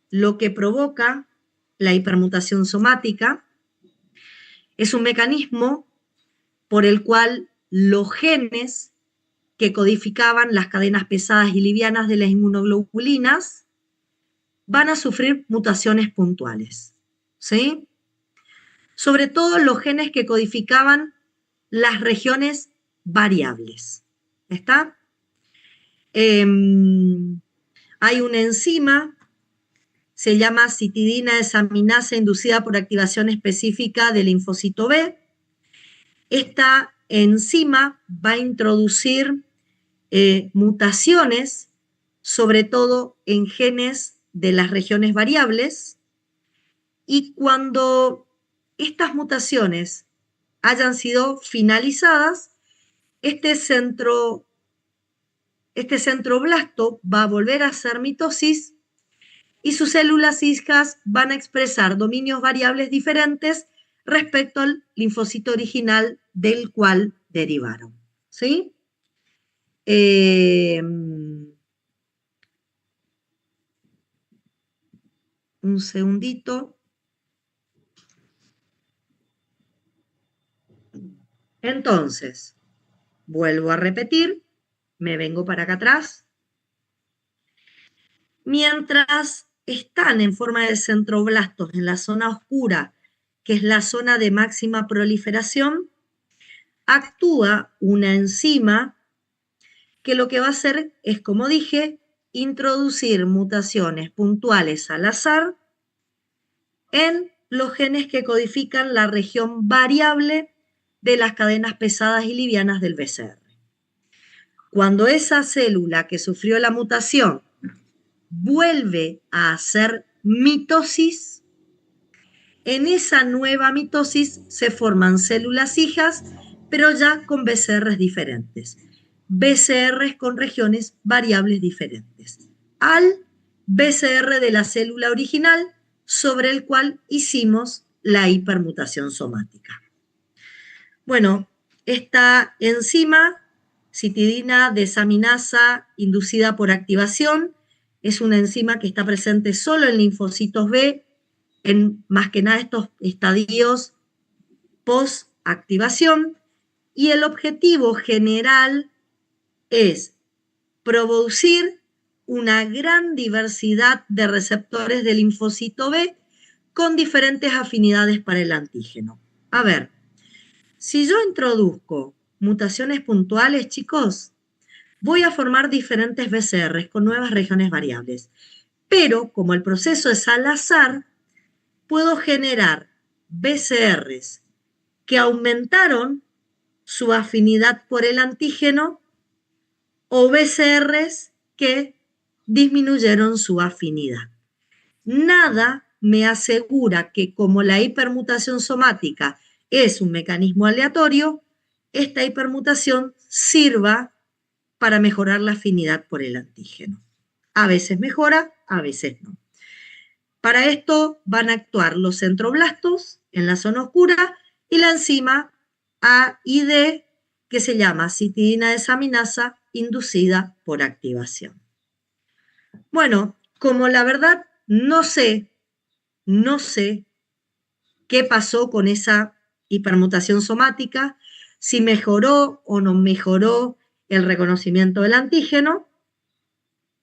lo que provoca la hipermutación somática. Es un mecanismo por el cual los genes que codificaban las cadenas pesadas y livianas de las inmunoglobulinas van a sufrir mutaciones puntuales, ¿sí? Sobre todo los genes que codificaban las regiones variables. ¿Está? Hay una enzima, se llama citidina desaminasa inducida por activación específica del linfocito B. Esta enzima va a introducir mutaciones, sobre todo en genes de las regiones variables, y cuando estas mutaciones hayan sido finalizadas, este centroblasto va a volver a hacer mitosis y sus células hijas van a expresar dominios variables diferentes respecto al linfocito original del cual derivaron. ¿Sí? Un segundito. Entonces, vuelvo a repetir, me vengo para acá atrás. Mientras están en forma de centroblastos en la zona oscura, que es la zona de máxima proliferación, actúa una enzima que lo que va a hacer es, como dije, introducir mutaciones puntuales al azar en los genes que codifican la región variable de las cadenas pesadas y livianas del BCR. Cuando esa célula que sufrió la mutación vuelve a hacer mitosis, en esa nueva mitosis se forman células hijas, pero ya con BCRs diferentes. BCRs con regiones variables diferentes, al BCR de la célula original sobre el cual hicimos la hipermutación somática. Bueno, esta enzima, citidina desaminasa inducida por activación, es una enzima que está presente solo en linfocitos B, en más que nada estos estadios post-activación, y el objetivo general es producir una gran diversidad de receptores del linfocito B con diferentes afinidades para el antígeno. A ver, si yo introduzco mutaciones puntuales, chicos, voy a formar diferentes BCRs con nuevas regiones variables. Pero, como el proceso es al azar, puedo generar BCRs que aumentaron su afinidad por el antígeno o BCRs que disminuyeron su afinidad. Nada me asegura que, como la hipermutación somática es un mecanismo aleatorio, esta hipermutación sirva para mejorar la afinidad por el antígeno. A veces mejora, a veces no. Para esto van a actuar los centroblastos en la zona oscura y la enzima AID, que se llama citidina desaminasa inducida por activación. Bueno, como la verdad no sé qué pasó con esa hipermutación somática, si mejoró o no mejoró el reconocimiento del antígeno,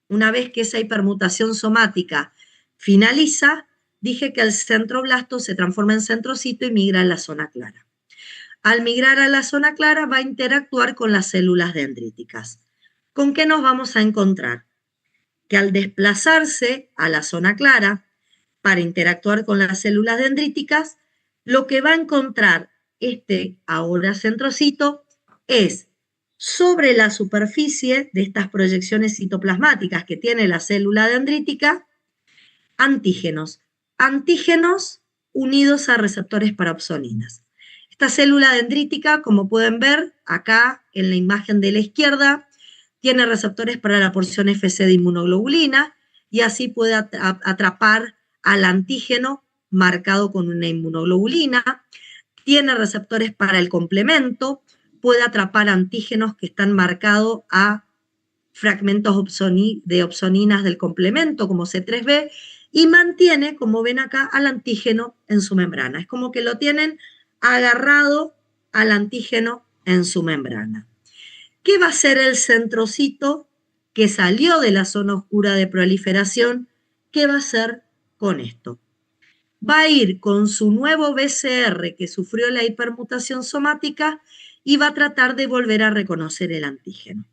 una vez que esa hipermutación somática finaliza, dije que el centroblasto se transforma en centrocito y migra a la zona clara. Al migrar a la zona clara va a interactuar con las células dendríticas. ¿Con qué nos vamos a encontrar? Que al desplazarse a la zona clara para interactuar con las células dendríticas, lo que va a encontrar este ahora centrocito es sobre la superficie de estas proyecciones citoplasmáticas que tiene la célula dendrítica, antígenos unidos a receptores para opsoninas. Esta célula dendrítica, como pueden ver acá en la imagen de la izquierda, tiene receptores para la porción FC de inmunoglobulina y así puede atrapar al antígeno marcado con una inmunoglobulina. Tiene receptores para el complemento, puede atrapar antígenos que están marcados a fragmentos de opsoninas del complemento, como C3b, y mantiene, como ven acá, al antígeno en su membrana. Es como que lo tienen agarrado al antígeno en su membrana. ¿Qué va a hacer el centrocito que salió de la zona oscura de proliferación? ¿Qué va a hacer con esto? Va a ir con su nuevo BCR que sufrió la hipermutación somática y va a tratar de volver a reconocer el antígeno.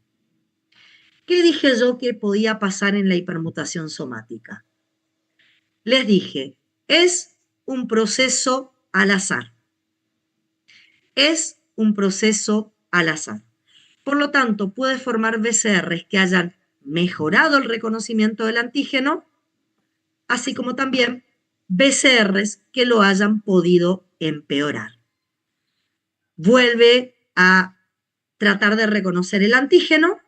¿Qué dije yo que podía pasar en la hipermutación somática? Les dije, es un proceso al azar. Es un proceso al azar. Por lo tanto, puede formar BCRs que hayan mejorado el reconocimiento del antígeno, así como también BCRs que lo hayan podido empeorar. Vuelve a tratar de reconocer el antígeno.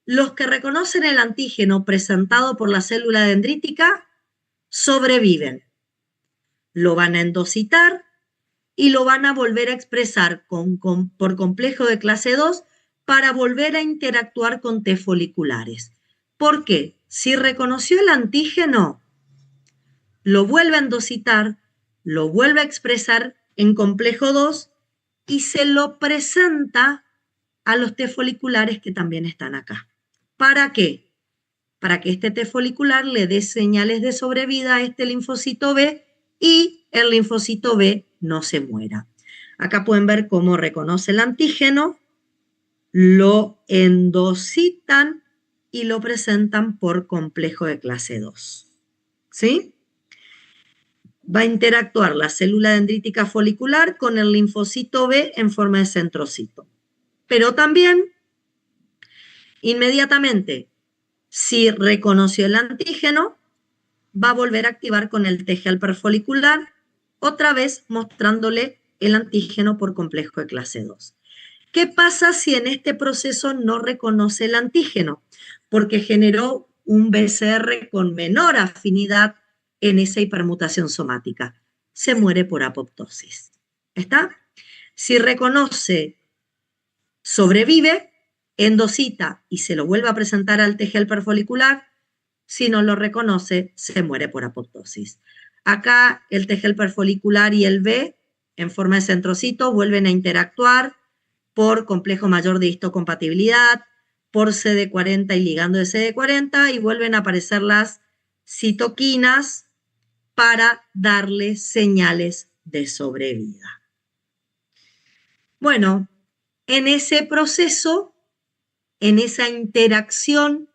Los que reconocen el antígeno presentado por la célula dendrítica sobreviven. Lo van a endocitar y lo van a volver a expresar por complejo de clase 2 para volver a interactuar con T foliculares. ¿Por qué? Si reconoció el antígeno, lo vuelve a endocitar, lo vuelve a expresar en complejo 2 y se lo presenta a los T foliculares que también están acá. ¿Para qué? Para que este T folicular le dé señales de sobrevida a este linfocito B y el linfocito B no se muera. Acá pueden ver cómo reconoce el antígeno, lo endocitan y lo presentan por complejo de clase 2. ¿Sí? Va a interactuar la célula dendrítica folicular con el linfocito B en forma de centrocito. Pero también, inmediatamente, si reconoció el antígeno, va a volver a activar con el T helper folicular, otra vez mostrándole el antígeno por complejo de clase 2. ¿Qué pasa si en este proceso no reconoce el antígeno? Porque generó un BCR con menor afinidad en esa hipermutación somática. Se muere por apoptosis. ¿Está? Si reconoce, sobrevive, endocita y se lo vuelve a presentar al T helper folicular. Si no lo reconoce, se muere por apoptosis. Acá el T helper folicular y el B, en forma de centrocito, vuelven a interactuar por complejo mayor de histocompatibilidad, por CD40 y ligando de CD40, y vuelven a aparecer las citoquinas para darle señales de sobrevida. Bueno, en ese proceso, en esa interacción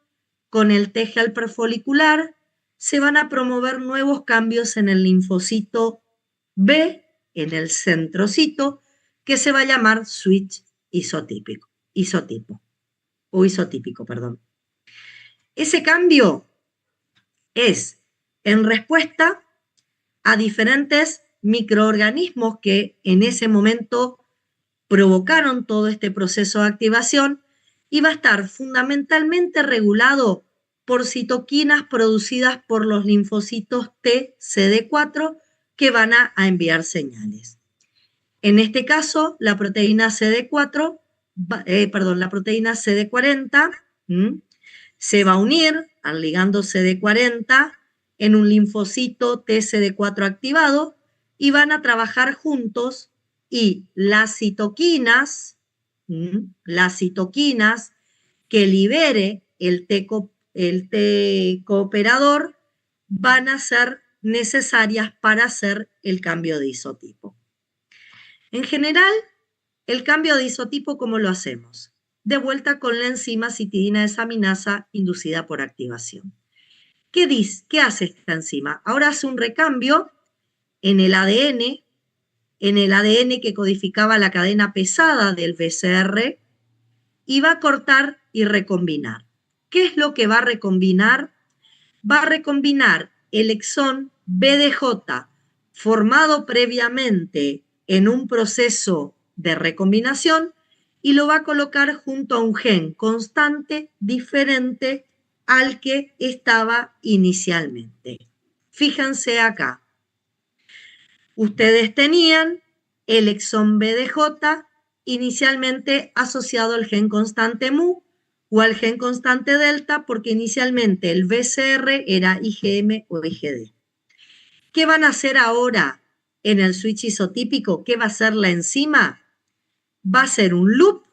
con el T helper folicular, se van a promover nuevos cambios en el linfocito B, en el centrocito, que se va a llamar switch isotípico. Ese cambio es en respuesta a diferentes microorganismos que en ese momento provocaron todo este proceso de activación y va a estar fundamentalmente regulado por citoquinas producidas por los linfocitos T CD4 que van a enviar señales. En este caso, la proteína CD4, la proteína CD40 se va a unir al ligando CD40 en un linfocito TCD4 activado y van a trabajar juntos y las citoquinas que libere el T cooperador van a ser necesarias para hacer el cambio de isotipo. En general, el cambio de isotipo, ¿cómo lo hacemos? De vuelta con la enzima citidina desaminasa inducida por activación. ¿Qué hace esta enzima? Ahora hace un recambio en el ADN que codificaba la cadena pesada del BCR y va a cortar y recombinar. ¿Qué es lo que va a recombinar? Va a recombinar el exón BDJ formado previamente en un proceso de recombinación y lo va a colocar junto a un gen constante diferente al que estaba inicialmente. Fíjense acá. Ustedes tenían el exón BDJ inicialmente asociado al gen constante mu o al gen constante delta porque inicialmente el BCR era IgM o IgD. ¿Qué van a hacer ahora en el switch isotípico? ¿Qué va a hacer la enzima? Va a hacer un loop,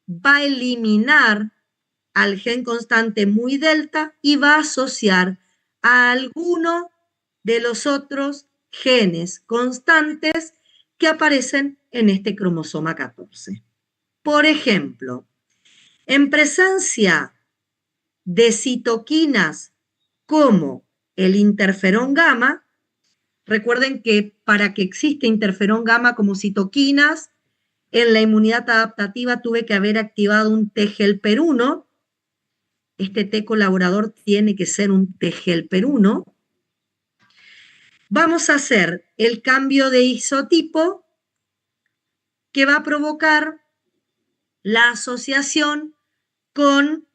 va a eliminar al gen constante muy delta y va a asociar a alguno de los otros genes constantes que aparecen en este cromosoma 14. Por ejemplo, en presencia de citoquinas como el interferón gamma, recuerden que para que exista interferón gamma como citoquinas, en la inmunidad adaptativa tuve que haber activado un T-helper1. Este T colaborador tiene que ser un T-helper1. Vamos a hacer el cambio de isotipo que va a provocar la asociación con,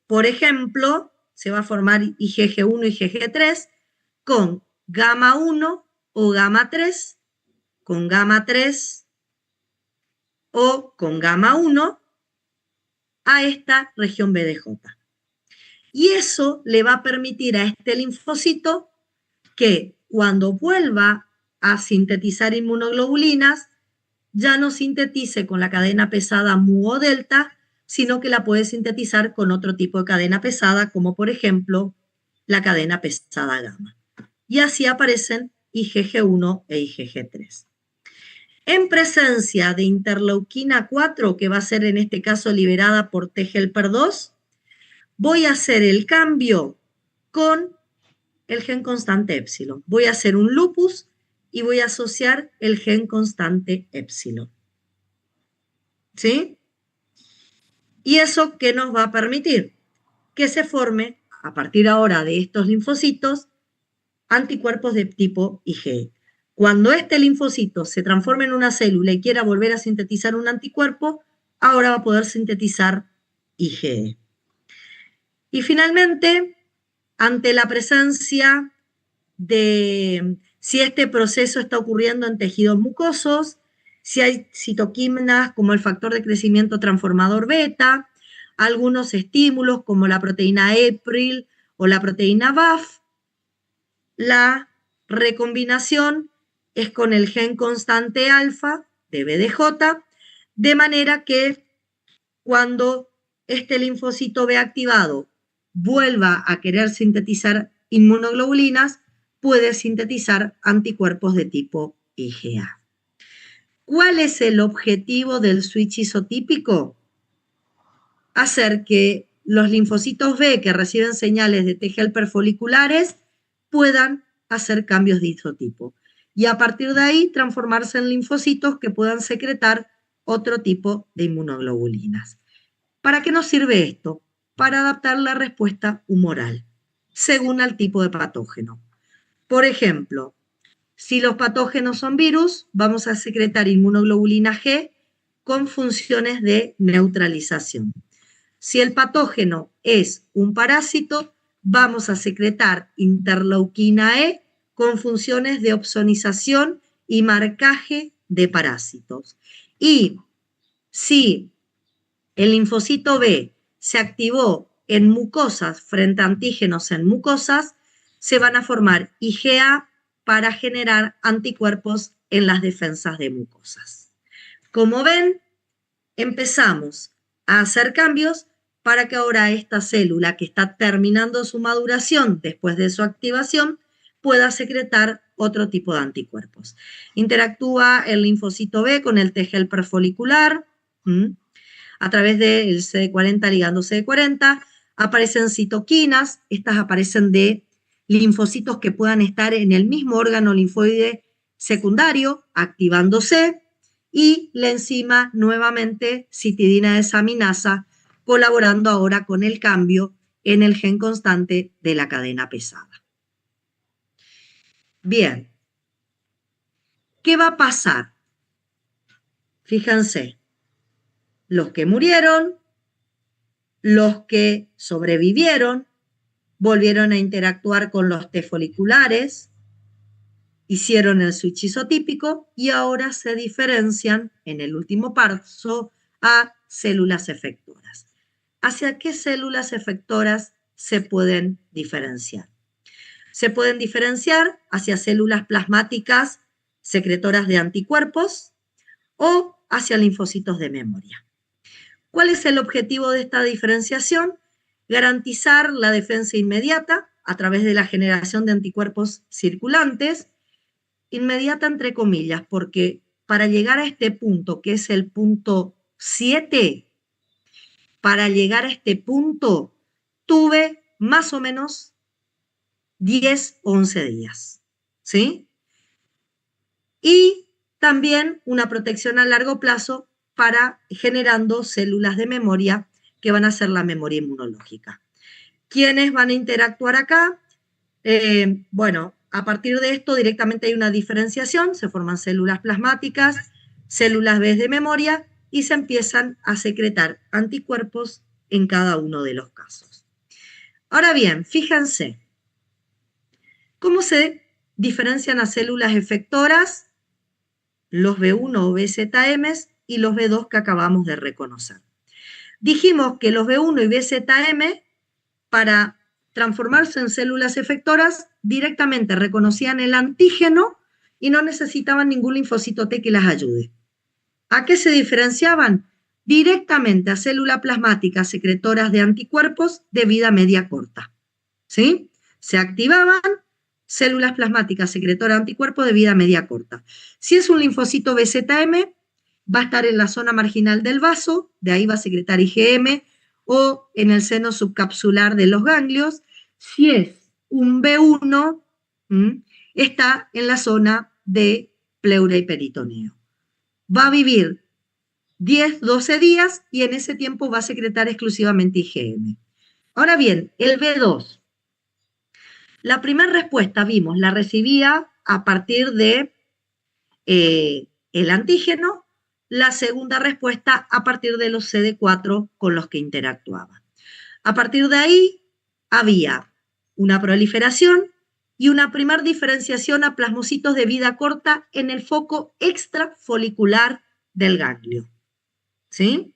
por ejemplo, se va a formar IgG1 y IgG3 con gamma 1 o gamma 3, con gamma 3 o con gamma 1 a esta región BDJ. Y eso le va a permitir a este linfocito que cuando vuelva a sintetizar inmunoglobulinas, ya no sintetice con la cadena pesada mu o delta, sino que la puede sintetizar con otro tipo de cadena pesada, como por ejemplo la cadena pesada gamma. Y así aparecen IgG1 e IgG3. En presencia de interleuquina 4, que va a ser en este caso liberada por T-helper2, voy a hacer el cambio con el gen constante épsilon. Voy a hacer un lupus y voy a asociar el gen constante épsilon. ¿Sí? ¿Y eso qué nos va a permitir? Que se forme, a partir ahora de estos linfocitos, anticuerpos de tipo IgE. Cuando este linfocito se transforme en una célula y quiera volver a sintetizar un anticuerpo, ahora va a poder sintetizar IgE. Y finalmente, ante la presencia de si este proceso está ocurriendo en tejidos mucosos, si hay citoquinas como el factor de crecimiento transformador beta, algunos estímulos como la proteína EPRIL o la proteína BAF, la recombinación es con el gen constante alfa de BDJ, de manera que cuando este linfocito B activado vuelva a querer sintetizar inmunoglobulinas, puede sintetizar anticuerpos de tipo IgA. ¿Cuál es el objetivo del switch isotípico? Hacer que los linfocitos B que reciben señales de T-helper foliculares puedan hacer cambios de isotipo y a partir de ahí transformarse en linfocitos que puedan secretar otro tipo de inmunoglobulinas. ¿Para qué nos sirve esto? Para adaptar la respuesta humoral según el tipo de patógeno. Por ejemplo, si los patógenos son virus, vamos a secretar inmunoglobulina G con funciones de neutralización. Si el patógeno es un parásito, vamos a secretar interleuquina E con funciones de opsonización y marcaje de parásitos. Y si el linfocito B se activó en mucosas frente a antígenos en mucosas, se van a formar IgA para generar anticuerpos en las defensas de mucosas. Como ven, empezamos a hacer cambios para que ahora esta célula que está terminando su maduración después de su activación pueda secretar otro tipo de anticuerpos. Interactúa el linfocito B con el T-helper folicular, a través del CD40 ligando CD40, aparecen citoquinas, estas aparecen de linfocitos que puedan estar en el mismo órgano linfoide secundario, activándose, y la enzima nuevamente citidina desaminasa, colaborando ahora con el cambio en el gen constante de la cadena pesada. Bien, ¿qué va a pasar? Fíjense, los que murieron, los que sobrevivieron, volvieron a interactuar con los T foliculares, hicieron el switch isotípico y ahora se diferencian en el último paso a células efectoras. ¿Hacia qué células efectoras se pueden diferenciar? Se pueden diferenciar hacia células plasmáticas secretoras de anticuerpos o hacia linfocitos de memoria. ¿Cuál es el objetivo de esta diferenciación? Garantizar la defensa inmediata a través de la generación de anticuerpos circulantes, inmediata entre comillas, porque para llegar a este punto, que es el punto 7, para llegar a este punto tuve más o menos 10 o 11 días, ¿sí? Y también una protección a largo plazo para generando células de memoria que van a ser la memoria inmunológica. ¿Quiénes van a interactuar acá? Bueno, a partir de esto directamente hay una diferenciación, se forman células plasmáticas, células B de memoria y se empiezan a secretar anticuerpos en cada uno de los casos. Ahora bien, fíjense, ¿cómo se diferencian las células efectoras? Los B1 o BZM y los B2 que acabamos de reconocer. Dijimos que los B1 y BZM, para transformarse en células efectoras, directamente reconocían el antígeno y no necesitaban ningún linfocito T que las ayude. ¿A qué se diferenciaban? Directamente a células plasmáticas secretoras de anticuerpos de vida media corta. ¿Sí? Se activaban células plasmáticas secretoras de anticuerpos de vida media corta. Si es un linfocito BZM, va a estar en la zona marginal del vaso, de ahí va a secretar IgM, o en el seno subcapsular de los ganglios. Si es un B1, está en la zona de pleura y peritoneo. Va a vivir 10, 12 días y en ese tiempo va a secretar exclusivamente IgM. Ahora bien, el B2. La primera respuesta, vimos, la recibía a partir de el antígeno, la segunda respuesta a partir de los CD4 con los que interactuaba. A partir de ahí había una proliferación y una primera diferenciación a plasmocitos de vida corta en el foco extrafolicular del ganglio. ¿Sí?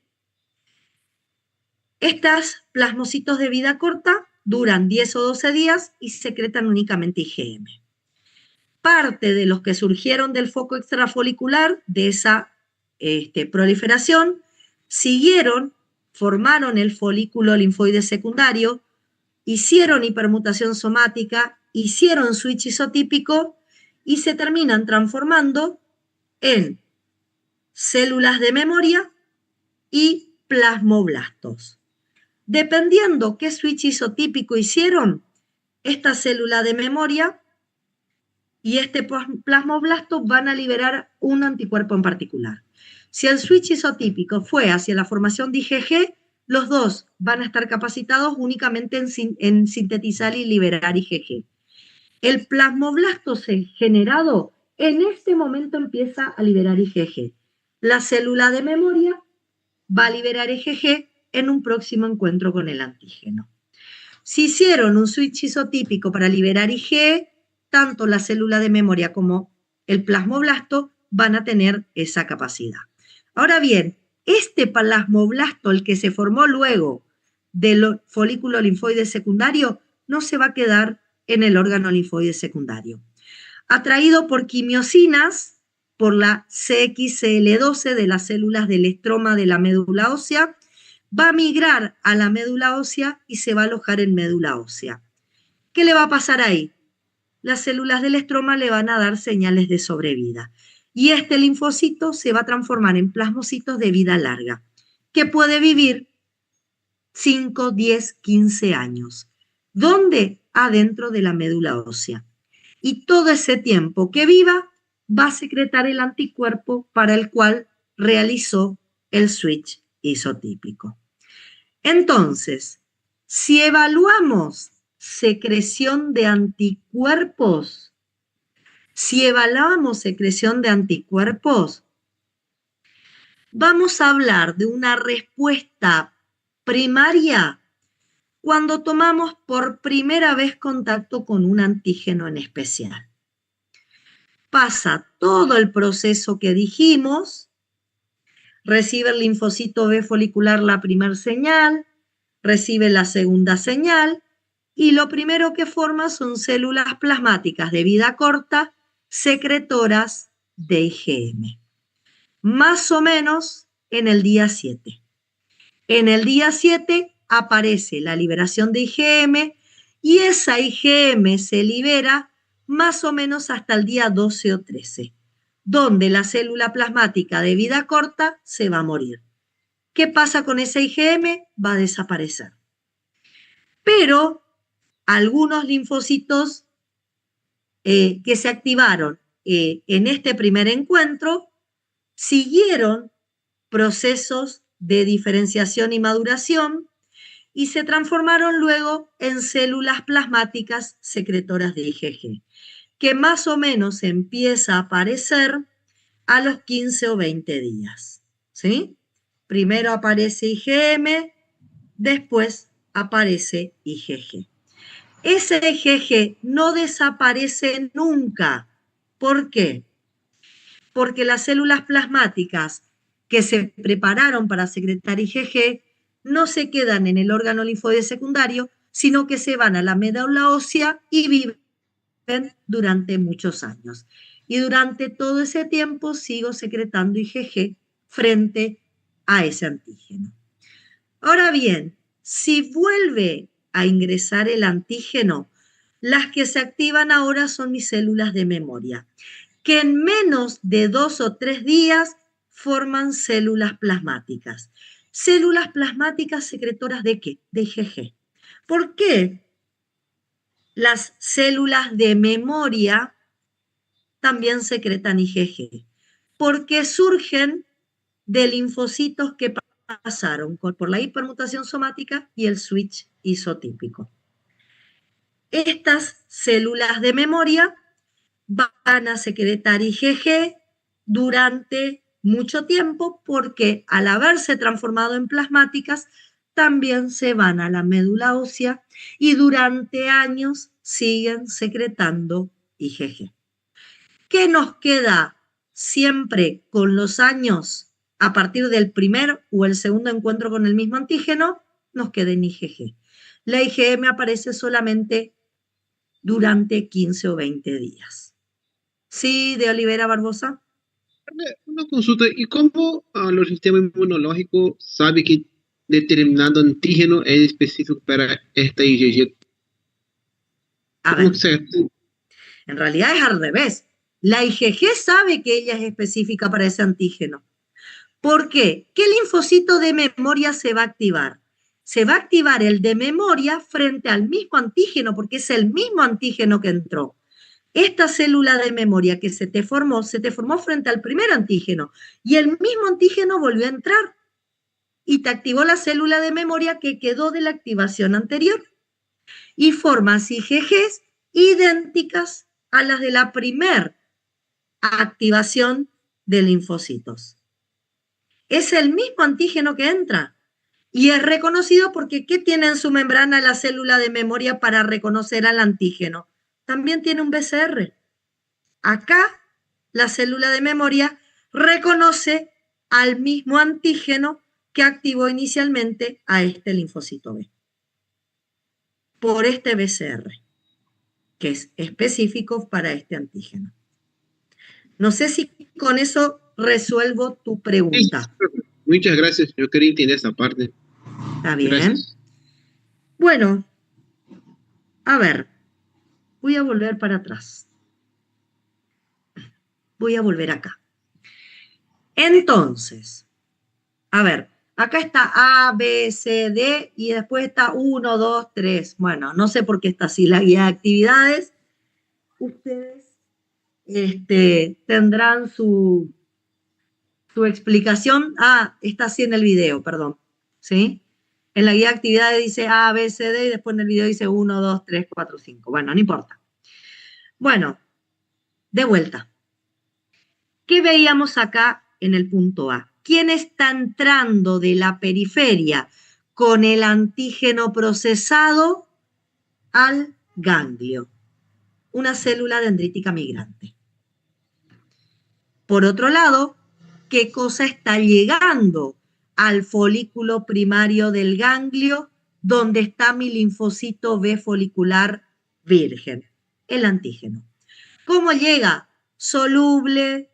Estas plasmocitos de vida corta duran 10 o 12 días y secretan únicamente IgM. Parte de los que surgieron del foco extrafolicular, de esa proliferación, siguieron, formaron el folículo linfoide secundario, hicieron hipermutación somática, hicieron switch isotípico y se terminan transformando en células de memoria y plasmoblastos. Dependiendo qué switch isotípico hicieron, esta célula de memoria y este plasmoblasto van a liberar un anticuerpo en particular. Si el switch isotípico fue hacia la formación de IgG, los dos van a estar capacitados únicamente en sintetizar y liberar IgG. El plasmoblasto generado en este momento empieza a liberar IgG. La célula de memoria va a liberar IgG en un próximo encuentro con el antígeno. Si hicieron un switch isotípico para liberar IgE, tanto la célula de memoria como el plasmoblasto van a tener esa capacidad. Ahora bien, este plasmoblasto, el que se formó luego del folículo linfoide secundario, no se va a quedar en el órgano linfoide secundario. Atraído por quimiosinas, por la CXCL12 de las células del estroma de la médula ósea, va a migrar a la médula ósea y se va a alojar en médula ósea. ¿Qué le va a pasar ahí? Las células del estroma le van a dar señales de sobrevida. Y este linfocito se va a transformar en plasmocitos de vida larga, que puede vivir 5, 10, 15 años. ¿Dónde? Adentro de la médula ósea. Y todo ese tiempo que viva va a secretar el anticuerpo para el cual realizó el switch isotípico. Entonces, si evaluamos secreción de anticuerpos, vamos a hablar de una respuesta primaria cuando tomamos por primera vez contacto con un antígeno en especial. Pasa todo el proceso que dijimos, recibe el linfocito B folicular la primera señal, recibe la segunda señal, y lo primero que forma son células plasmáticas de vida corta, secretoras de IgM. Más o menos en el día 7. En el día 7 aparece la liberación de IgM y esa IgM se libera más o menos hasta el día 12 o 13, donde la célula plasmática de vida corta se va a morir. ¿Qué pasa con esa IgM? Va a desaparecer. Pero algunos linfocitos que se activaron en este primer encuentro siguieron procesos de diferenciación y maduración y se transformaron luego en células plasmáticas secretoras de IgG, que más o menos empieza a aparecer a los 15 o 20 días. ¿Sí? Primero aparece IgM, después aparece IgG. Ese IgG no desaparece nunca. ¿Por qué? Porque las células plasmáticas que se prepararon para secretar IgG no se quedan en el órgano linfoide secundario, sino que se van a la médula ósea y viven durante muchos años. Y durante todo ese tiempo sigo secretando IgG frente a ese antígeno. Ahora bien, si vuelve a ingresar el antígeno, las que se activan ahora son mis células de memoria, que en menos de 2 o 3 días forman células plasmáticas. Células plasmáticas secretoras ¿de qué? De IgG. ¿Por qué las células de memoria también secretan IgG? Porque surgen de linfocitos que pasaron por la hipermutación somática y el switch isotípico. Estas células de memoria van a secretar IgG durante mucho tiempo porque al haberse transformado en plasmáticas también se van a la médula ósea y durante años siguen secretando IgG. ¿Qué nos queda siempre con los años a partir del primer o el segundo encuentro con el mismo antígeno? Nos queda en IgG. La IgM aparece solamente durante 15 o 20 días. Sí, de Olivera Barbosa. Una consulta, ¿y cómo los sistemas inmunológicos saben que determinado antígeno es específico para esta IgG? A ¿Cómo ver, se en realidad es al revés. La IgG sabe que ella es específica para ese antígeno. ¿Por qué? ¿Qué linfocito de memoria se va a activar? Se va a activar el de memoria frente al mismo antígeno, porque es el mismo antígeno que entró. Esta célula de memoria que se te formó frente al primer antígeno y el mismo antígeno volvió a entrar y te activó la célula de memoria que quedó de la activación anterior y formas IgGs idénticas a las de la primera activación de linfocitos. Es el mismo antígeno que entra y es reconocido porque ¿qué tiene en su membrana la célula de memoria para reconocer al antígeno? También tiene un BCR. Acá la célula de memoria reconoce al mismo antígeno que activó inicialmente a este linfocito B por este BCR, que es específico para este antígeno. No sé si con eso resuelvo tu pregunta. Muchas gracias, yo quería entender esa parte. ¿Está bien? Gracias. Bueno, a ver, voy a volver para atrás. Voy a volver acá. Entonces, a ver, acá está A, B, C, D y después está 1, 2, 3. Bueno, no sé por qué está así la guía de actividades. Ustedes tendrán su explicación. Ah, está así en el video, perdón. ¿Sí? En la guía de actividades dice A, B, C, D y después en el video dice 1, 2, 3, 4, 5. Bueno, no importa. Bueno, de vuelta. ¿Qué veíamos acá en el punto A? ¿Quién está entrando de la periferia con el antígeno procesado al ganglio? Una célula dendrítica migrante. Por otro lado, ¿qué cosa está llegando al folículo primario del ganglio donde está mi linfocito B folicular virgen, el antígeno. ¿Cómo llega? Soluble,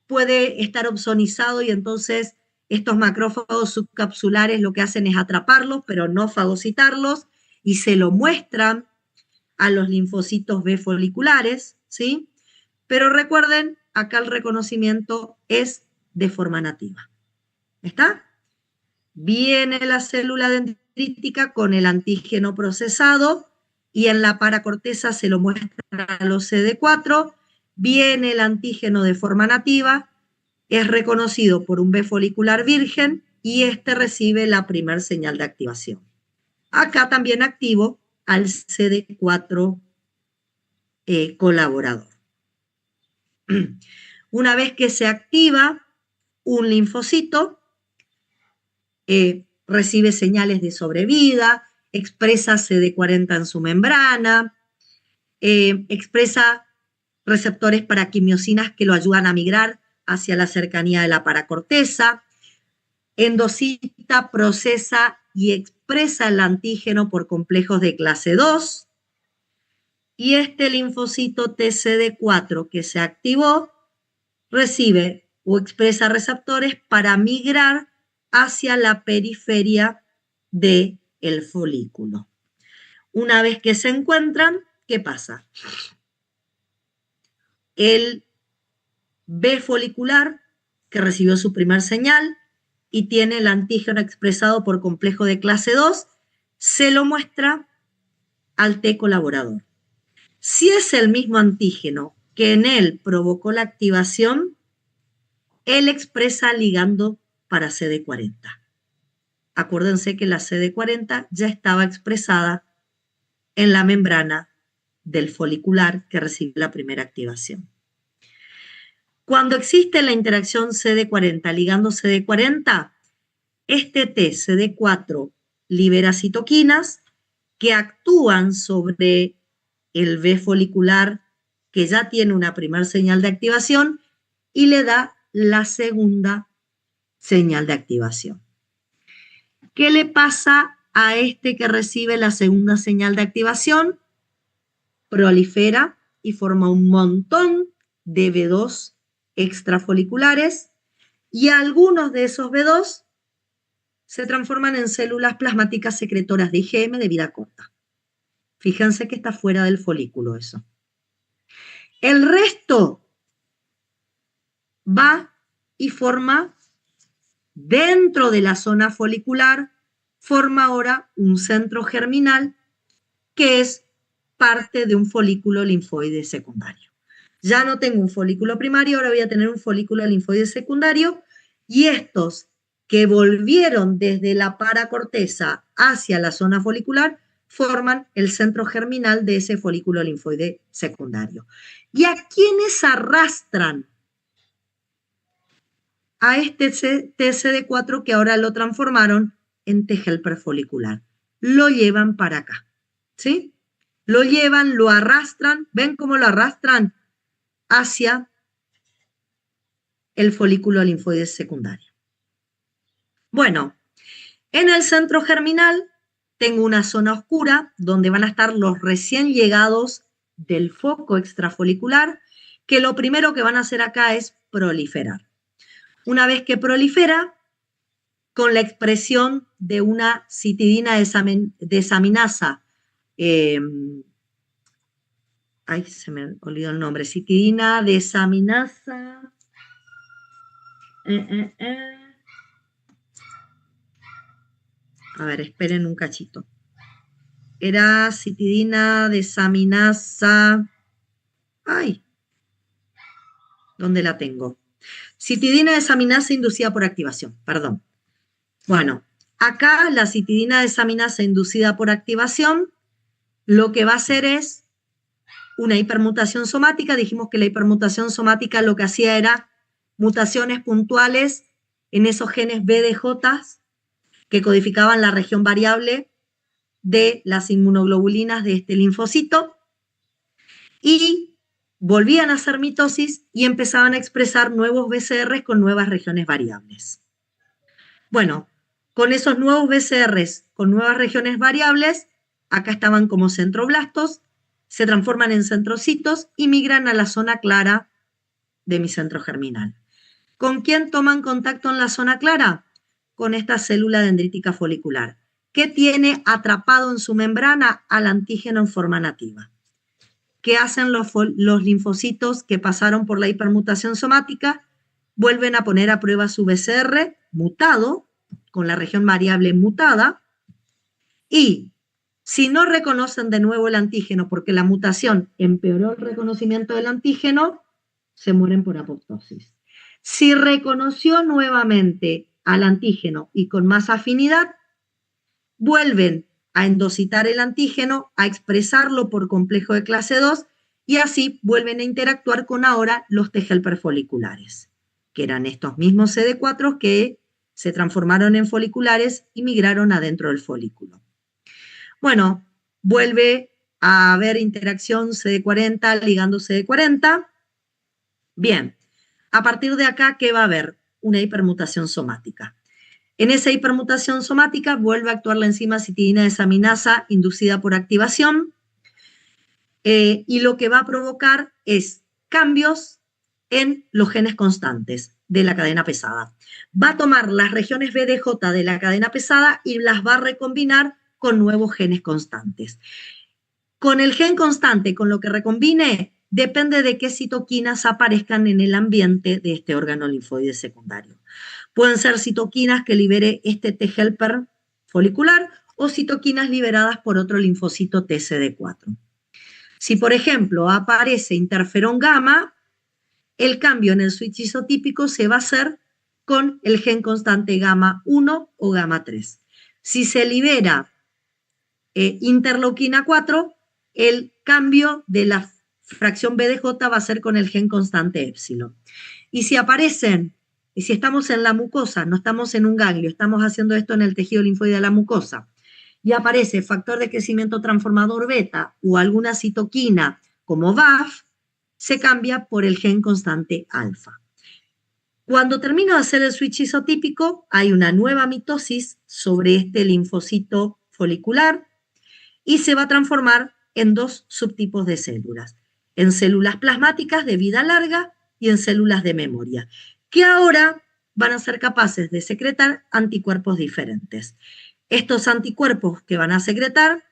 puede estar opsonizado y entonces estos macrófagos subcapsulares lo que hacen es atraparlos, pero no fagocitarlos, y se lo muestran a los linfocitos B foliculares, ¿sí? Pero recuerden, acá el reconocimiento es de forma nativa. ¿Está? Viene la célula dendrítica con el antígeno procesado y en la paracorteza se lo muestra a los CD4, viene el antígeno de forma nativa, es reconocido por un B folicular virgen y este recibe la primer señal de activación. Acá también activo al CD4 colaborador. Una vez que se activa un linfocito, recibe señales de sobrevida, expresa CD40 en su membrana, expresa receptores para quimiosinas que lo ayudan a migrar hacia la cercanía de la paracorteza, endocita, procesa y expresa el antígeno por complejos de clase 2, y este linfocito TCD4 que se activó recibe o expresa receptores para migrar hacia la periferia del folículo. Una vez que se encuentran, ¿qué pasa? El B folicular, que recibió su primer señal y tiene el antígeno expresado por complejo de clase 2, se lo muestra al T colaborador. Si es el mismo antígeno que en él provocó la activación, él expresa ligando para CD40. Acuérdense que la CD40 ya estaba expresada en la membrana del folicular que recibe la primera activación. Cuando existe la interacción CD40 ligando CD40, este T, CD4, libera citoquinas que actúan sobre el B folicular que ya tiene una primera señal de activación y le da la segunda señal de activación. ¿Qué le pasa a este que recibe la segunda señal de activación? Prolifera y forma un montón de B2 extrafoliculares y algunos de esos B2 se transforman en células plasmáticas secretoras de IgM de vida corta. Fíjense que está fuera del folículo eso. El resto va y forma dentro de la zona folicular, forma ahora un centro germinal que es parte de un folículo linfoide secundario. Ya no tengo un folículo primario, ahora voy a tener un folículo linfoide secundario y estos que volvieron desde la paracorteza hacia la zona folicular forman el centro germinal de ese folículo linfoide secundario. ¿Y a quiénes arrastran a este TCD4 que ahora lo transformaron en T helper folicular? Lo llevan para acá, ¿sí? Lo llevan, lo arrastran, ¿ven cómo lo arrastran? Hacia el folículo linfoide secundario. Bueno, en el centro germinal tengo una zona oscura donde van a estar los recién llegados del foco extrafolicular, que lo primero que van a hacer acá es proliferar. Una vez que prolifera, con la expresión de una citidina desaminasa, ay, se me olvidó el nombre, citidina desaminasa, a ver, esperen un cachito. Era citidina desaminasa, ay, ¿dónde la tengo? Citidina desaminasa inducida por activación, perdón. Bueno, acá la citidina desaminasa inducida por activación lo que va a hacer es una hipermutación somática. Dijimos que la hipermutación somática lo que hacía era mutaciones puntuales en esos genes BDJ que codificaban la región variable de las inmunoglobulinas de este linfocito y volvían a hacer mitosis y empezaban a expresar nuevos BCRs con nuevas regiones variables. Bueno, Con esos nuevos BCRs, con nuevas regiones variables, acá estaban como centroblastos, se transforman en centrocitos y migran a la zona clara de mi centro germinal. ¿Con quién toman contacto en la zona clara? Con esta célula dendrítica folicular, que tiene atrapado en su membrana al antígeno en forma nativa. ¿Qué hacen los linfocitos que pasaron por la hipermutación somática? Vuelven a poner a prueba su BCR mutado, con la región variable mutada, y si no reconocen de nuevo el antígeno porque la mutación empeoró el reconocimiento del antígeno, se mueren por apoptosis. Si reconoció nuevamente al antígeno y con más afinidad, vuelven a endocitar el antígeno, a expresarlo por complejo de clase 2 y así vuelven a interactuar con ahora los T-helper foliculares, que eran estos mismos CD4 que se transformaron en foliculares y migraron adentro del folículo. Bueno, vuelve a haber interacción CD40 ligando CD40. Bien, a partir de acá, ¿qué va a haber? Una hipermutación somática. En esa hipermutación somática vuelve a actuar la enzima citidina desaminasa inducida por activación y lo que va a provocar es cambios en los genes constantes de la cadena pesada. Va a tomar las regiones BDJ de la cadena pesada y las va a recombinar con nuevos genes constantes. Con el gen constante, con lo que recombine, depende de qué citoquinas aparezcan en el ambiente de este órgano linfoide secundario. Pueden ser citoquinas que libere este T-helper folicular o citoquinas liberadas por otro linfocito TCD4. Si, por ejemplo, aparece interferón gamma, el cambio en el switch isotípico se va a hacer con el gen constante gamma 1 o gamma 3. Si se libera interleuquina 4, el cambio de la fracción BDJ va a ser con el gen constante épsilon. Y si aparecen, y si estamos en la mucosa, no estamos en un ganglio, estamos haciendo esto en el tejido linfoide de la mucosa, y aparece factor de crecimiento transformador beta o alguna citoquina como BAF, se cambia por el gen constante alfa. Cuando termino de hacer el switch isotípico, hay una nueva mitosis sobre este linfocito folicular y se va a transformar en dos subtipos de células, en células plasmáticas de vida larga y en células de memoria, que ahora van a ser capaces de secretar anticuerpos diferentes. Estos anticuerpos que van a secretar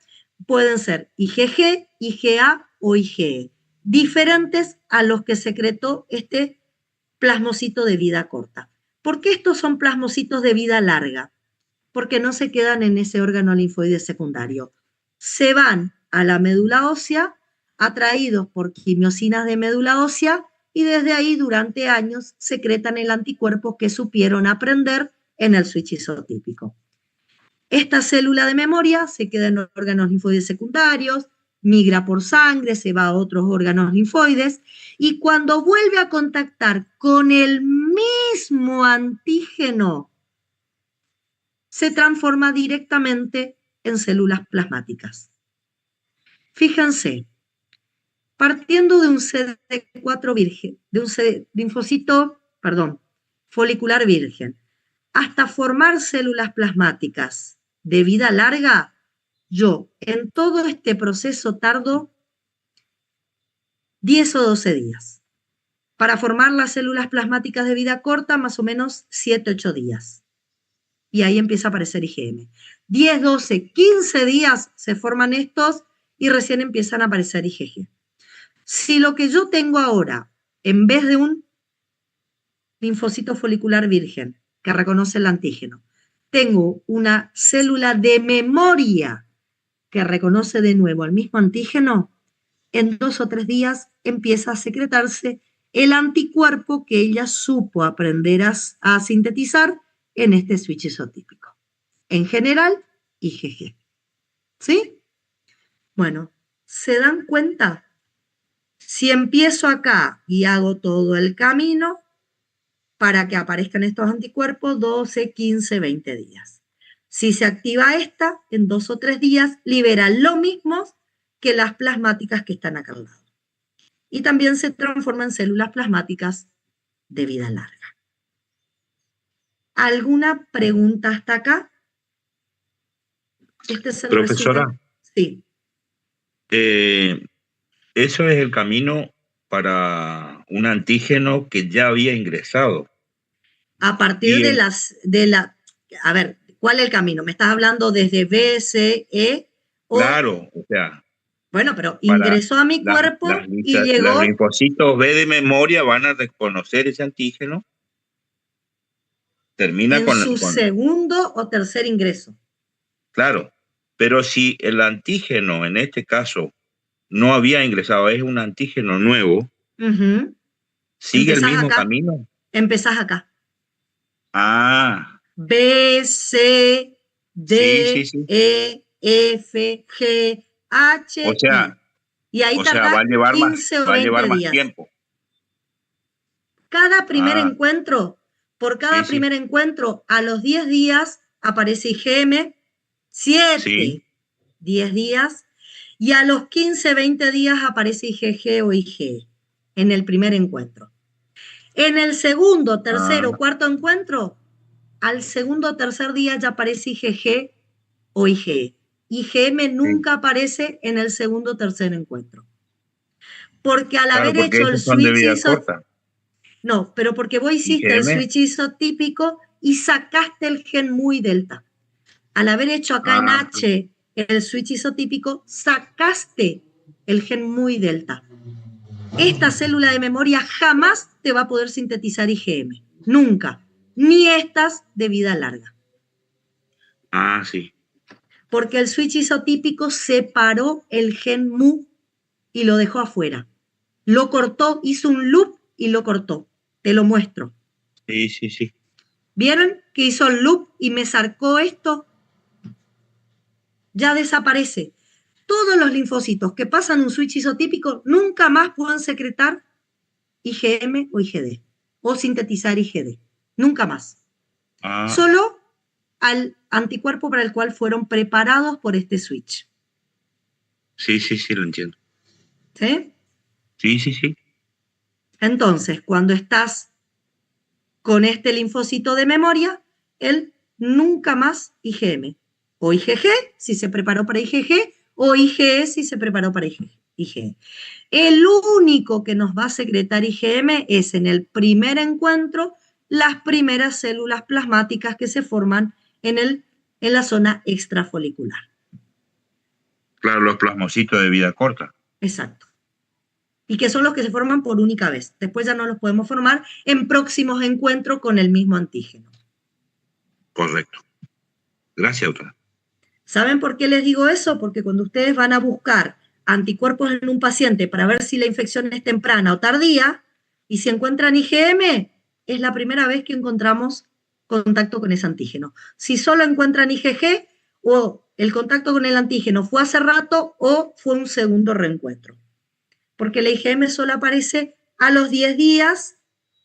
pueden ser IgG, IgA o IgE, diferentes a los que secretó este plasmocito de vida corta. ¿Por qué estos son plasmocitos de vida larga? Porque no se quedan en ese órgano linfoide secundario. Se van a la médula ósea, atraídos por quimiosinas de médula ósea, y desde ahí durante años secretan el anticuerpo que supieron aprender en el switch isotípico. Esta célula de memoria se queda en órganos linfoides secundarios, migra por sangre, se va a otros órganos linfoides, y cuando vuelve a contactar con el mismo antígeno, se transforma directamente en células plasmáticas. Fíjense, partiendo de un CD4 virgen, de un linfocito, folicular virgen, hasta formar células plasmáticas de vida larga, yo en todo este proceso tardo 10 o 12 días. Para formar las células plasmáticas de vida corta, más o menos 7 o 8 días. Y ahí empieza a aparecer IgM. 10, 12, 15 días se forman estos y recién empiezan a aparecer IgG. Si lo que yo tengo ahora, en vez de un linfocito folicular virgen que reconoce el antígeno, tengo una célula de memoria que reconoce de nuevo el mismo antígeno, en 2 o 3 días empieza a secretarse el anticuerpo que ella supo aprender a sintetizar en este switch isotípico. En general, IgG. ¿Sí? Bueno, ¿se dan cuenta? Si empiezo acá y hago todo el camino para que aparezcan estos anticuerpos, 12, 15, 20 días. Si se activa esta, en 2 o 3 días, libera lo mismo que las plasmáticas que están acá al lado. Y también se transforman en células plasmáticas de vida larga. ¿Alguna pregunta hasta acá? Este es el Profesora, resumen. Sí. eso es el camino para un antígeno que ya había ingresado. A partir Y de a ver, ¿cuál es el camino? ¿Me estás hablando desde B, C, E? claro, o sea, Bueno, pero para ingresó a mi cuerpo y los llegó linfocitos B de memoria van a reconocer ese antígeno. Termina en su con segundo o tercer ingreso. claro, pero si el antígeno en este caso no había ingresado, es un antígeno nuevo, Ujú. sigue el Empezás mismo acá. camino. Empezás acá. Ah, B, C, sí, sí, D, sí. E, F, G, O H, I. sea, Y ahí va tardás a llevar 15 o va a 20 llevar más días. tiempo. Cada primer Ah, encuentro, por cada sí, sí, primer encuentro, a los 10 días aparece IgM, 7, sí. 10 días, y a los 15, 20 días aparece IgG o IgE en el primer encuentro. En el segundo, tercero, Ah, cuarto encuentro, al segundo o tercer día ya aparece IgG o IgE. IgM sí. nunca aparece en el segundo o tercer encuentro. Porque al Claro, haber porque hecho el esos son de switch vida corta. no, pero porque vos hiciste el IgM. switch isotípico y sacaste el gen muy delta. Al haber hecho acá en Ah, H el switch isotípico, sacaste el gen muy delta. Esta célula de memoria jamás te va a poder sintetizar IgM. Nunca. Ni estas de vida larga. sí. Porque el switch isotípico separó el gen mu y lo dejó afuera. Lo cortó, hizo un loop y lo cortó. Te lo muestro. Sí, sí, sí. ¿Vieron que hizo el loop y me sacó esto? Ya desaparece. Todos los linfocitos que pasan un switch isotípico nunca más pueden secretar IgM o IgD o sintetizar IgD. Nunca más. Ah, Solo al anticuerpo para el cual fueron preparados por este switch. sí, sí, sí, lo entiendo. ¿Sí? Sí, sí, sí. Entonces, cuando estás con este linfocito de memoria, él nunca más IgM. O IgG, si se preparó para IgG, o IgE, si se preparó para IgE. El único que nos va a secretar IgM es en el primer encuentro las primeras células plasmáticas que se forman en la zona extrafolicular. Claro, los plasmocitos de vida corta. Exacto. Y que son los que se forman por única vez. Después ya no los podemos formar en próximos encuentros con el mismo antígeno. Correcto. Gracias, doctora. ¿Saben por qué les digo eso? Porque cuando ustedes van a buscar anticuerpos en un paciente para ver si la infección es temprana o tardía, y si encuentran IgM, es la primera vez que encontramos contacto con ese antígeno. Si solo encuentran IgG, o el contacto con el antígeno fue hace rato o fue un segundo reencuentro. Porque la IgM solo aparece a los 10 días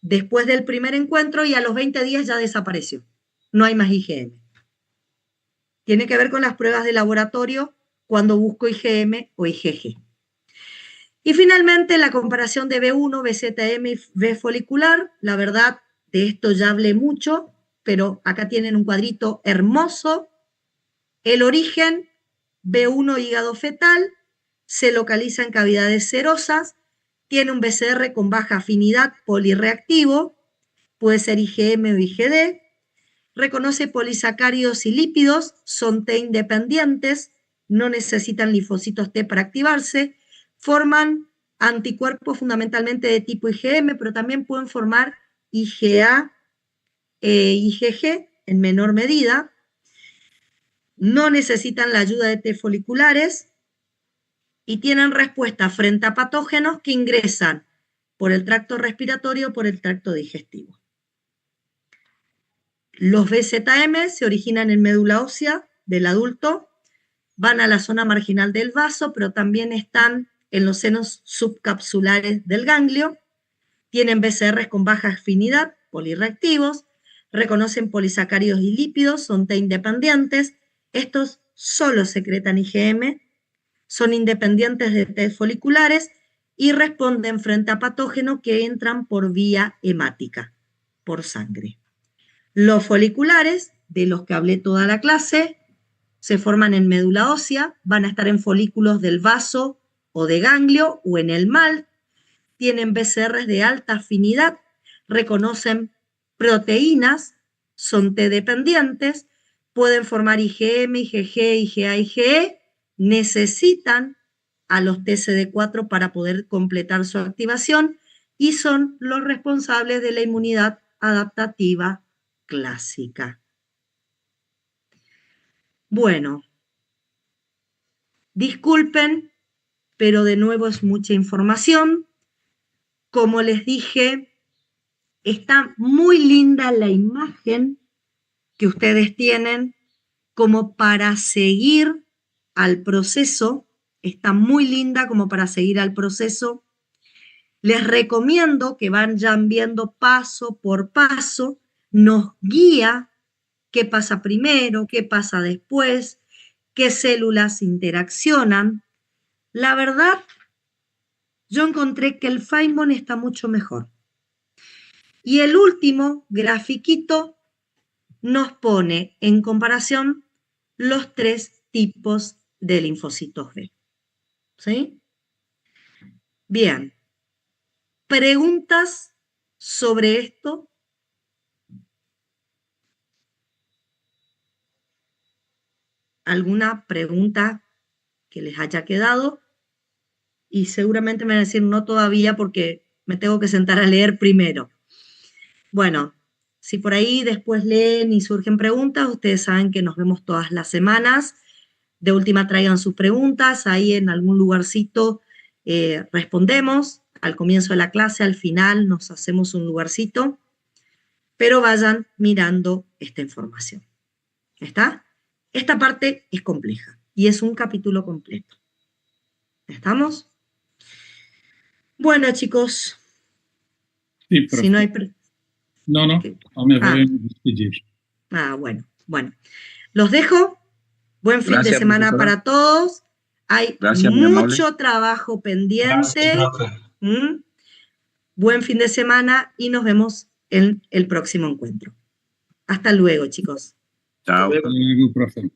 después del primer encuentro y a los 20 días ya desapareció. No hay más IgM. Tiene que ver con las pruebas de laboratorio cuando busco IgM o IgG. Y finalmente la comparación de B1, BZM y B folicular. La verdad, de esto ya hablé mucho, pero acá tienen un cuadrito hermoso. El origen, B1 hígado fetal, se localiza en cavidades serosas, tiene un BCR con baja afinidad polirreactivo, puede ser IgM o IgD, reconoce polisacáridos y lípidos, son T independientes, no necesitan linfocitos T para activarse, forman anticuerpos fundamentalmente de tipo IgM, pero también pueden formar IgA e IgG en menor medida, no necesitan la ayuda de T foliculares y tienen respuesta frente a patógenos que ingresan por el tracto respiratorio o por el tracto digestivo. Los BZM se originan en médula ósea del adulto, van a la zona marginal del vaso, pero también están en los senos subcapsulares del ganglio, tienen BCRs con baja afinidad, polirreactivos, reconocen polisacáridos y lípidos, son T independientes, estos solo secretan IgM, son independientes de T foliculares y responden frente a patógenos que entran por vía hemática, por sangre. Los foliculares, de los que hablé toda la clase, se forman en médula ósea, van a estar en folículos del vaso o de ganglio o en el mal, tienen BCRs de alta afinidad, reconocen proteínas, son T-dependientes, pueden formar IgM, IgG, IgA, IgE, necesitan a los TCD4 para poder completar su activación y son los responsables de la inmunidad adaptativa clásica. Bueno, disculpen, pero de nuevo es mucha información. Como les dije, está muy linda la imagen que ustedes tienen como para seguir al proceso. Está muy linda como para seguir al proceso. Les recomiendo que vayan viendo paso por paso. Nos guía qué pasa primero, qué pasa después, qué células interaccionan. La verdad, yo encontré que el Feynman está mucho mejor. Y el último grafiquito nos pone en comparación los 3 tipos de linfocitos B. ¿Sí? Bien. ¿Preguntas sobre esto? ¿Alguna pregunta que les haya quedado? Y seguramente me van a decir no todavía porque me tengo que sentar a leer primero. Bueno, si por ahí después leen y surgen preguntas, ustedes saben que nos vemos todas las semanas. De última traigan sus preguntas, ahí en algún lugarcito respondemos. Al comienzo de la clase, al final nos hacemos un lugarcito, pero vayan mirando esta información. ¿Está? Esta parte es compleja y es un capítulo completo. ¿Estamos? Bueno, chicos. Sí, profe. Si no hay... No me voy a despedir. Bueno. Los dejo. Buen fin de semana para todos. Hay mucho trabajo pendiente. Buen fin de semana y nos vemos en el próximo encuentro. Hasta luego, chicos. Chao. Hasta luego, profe.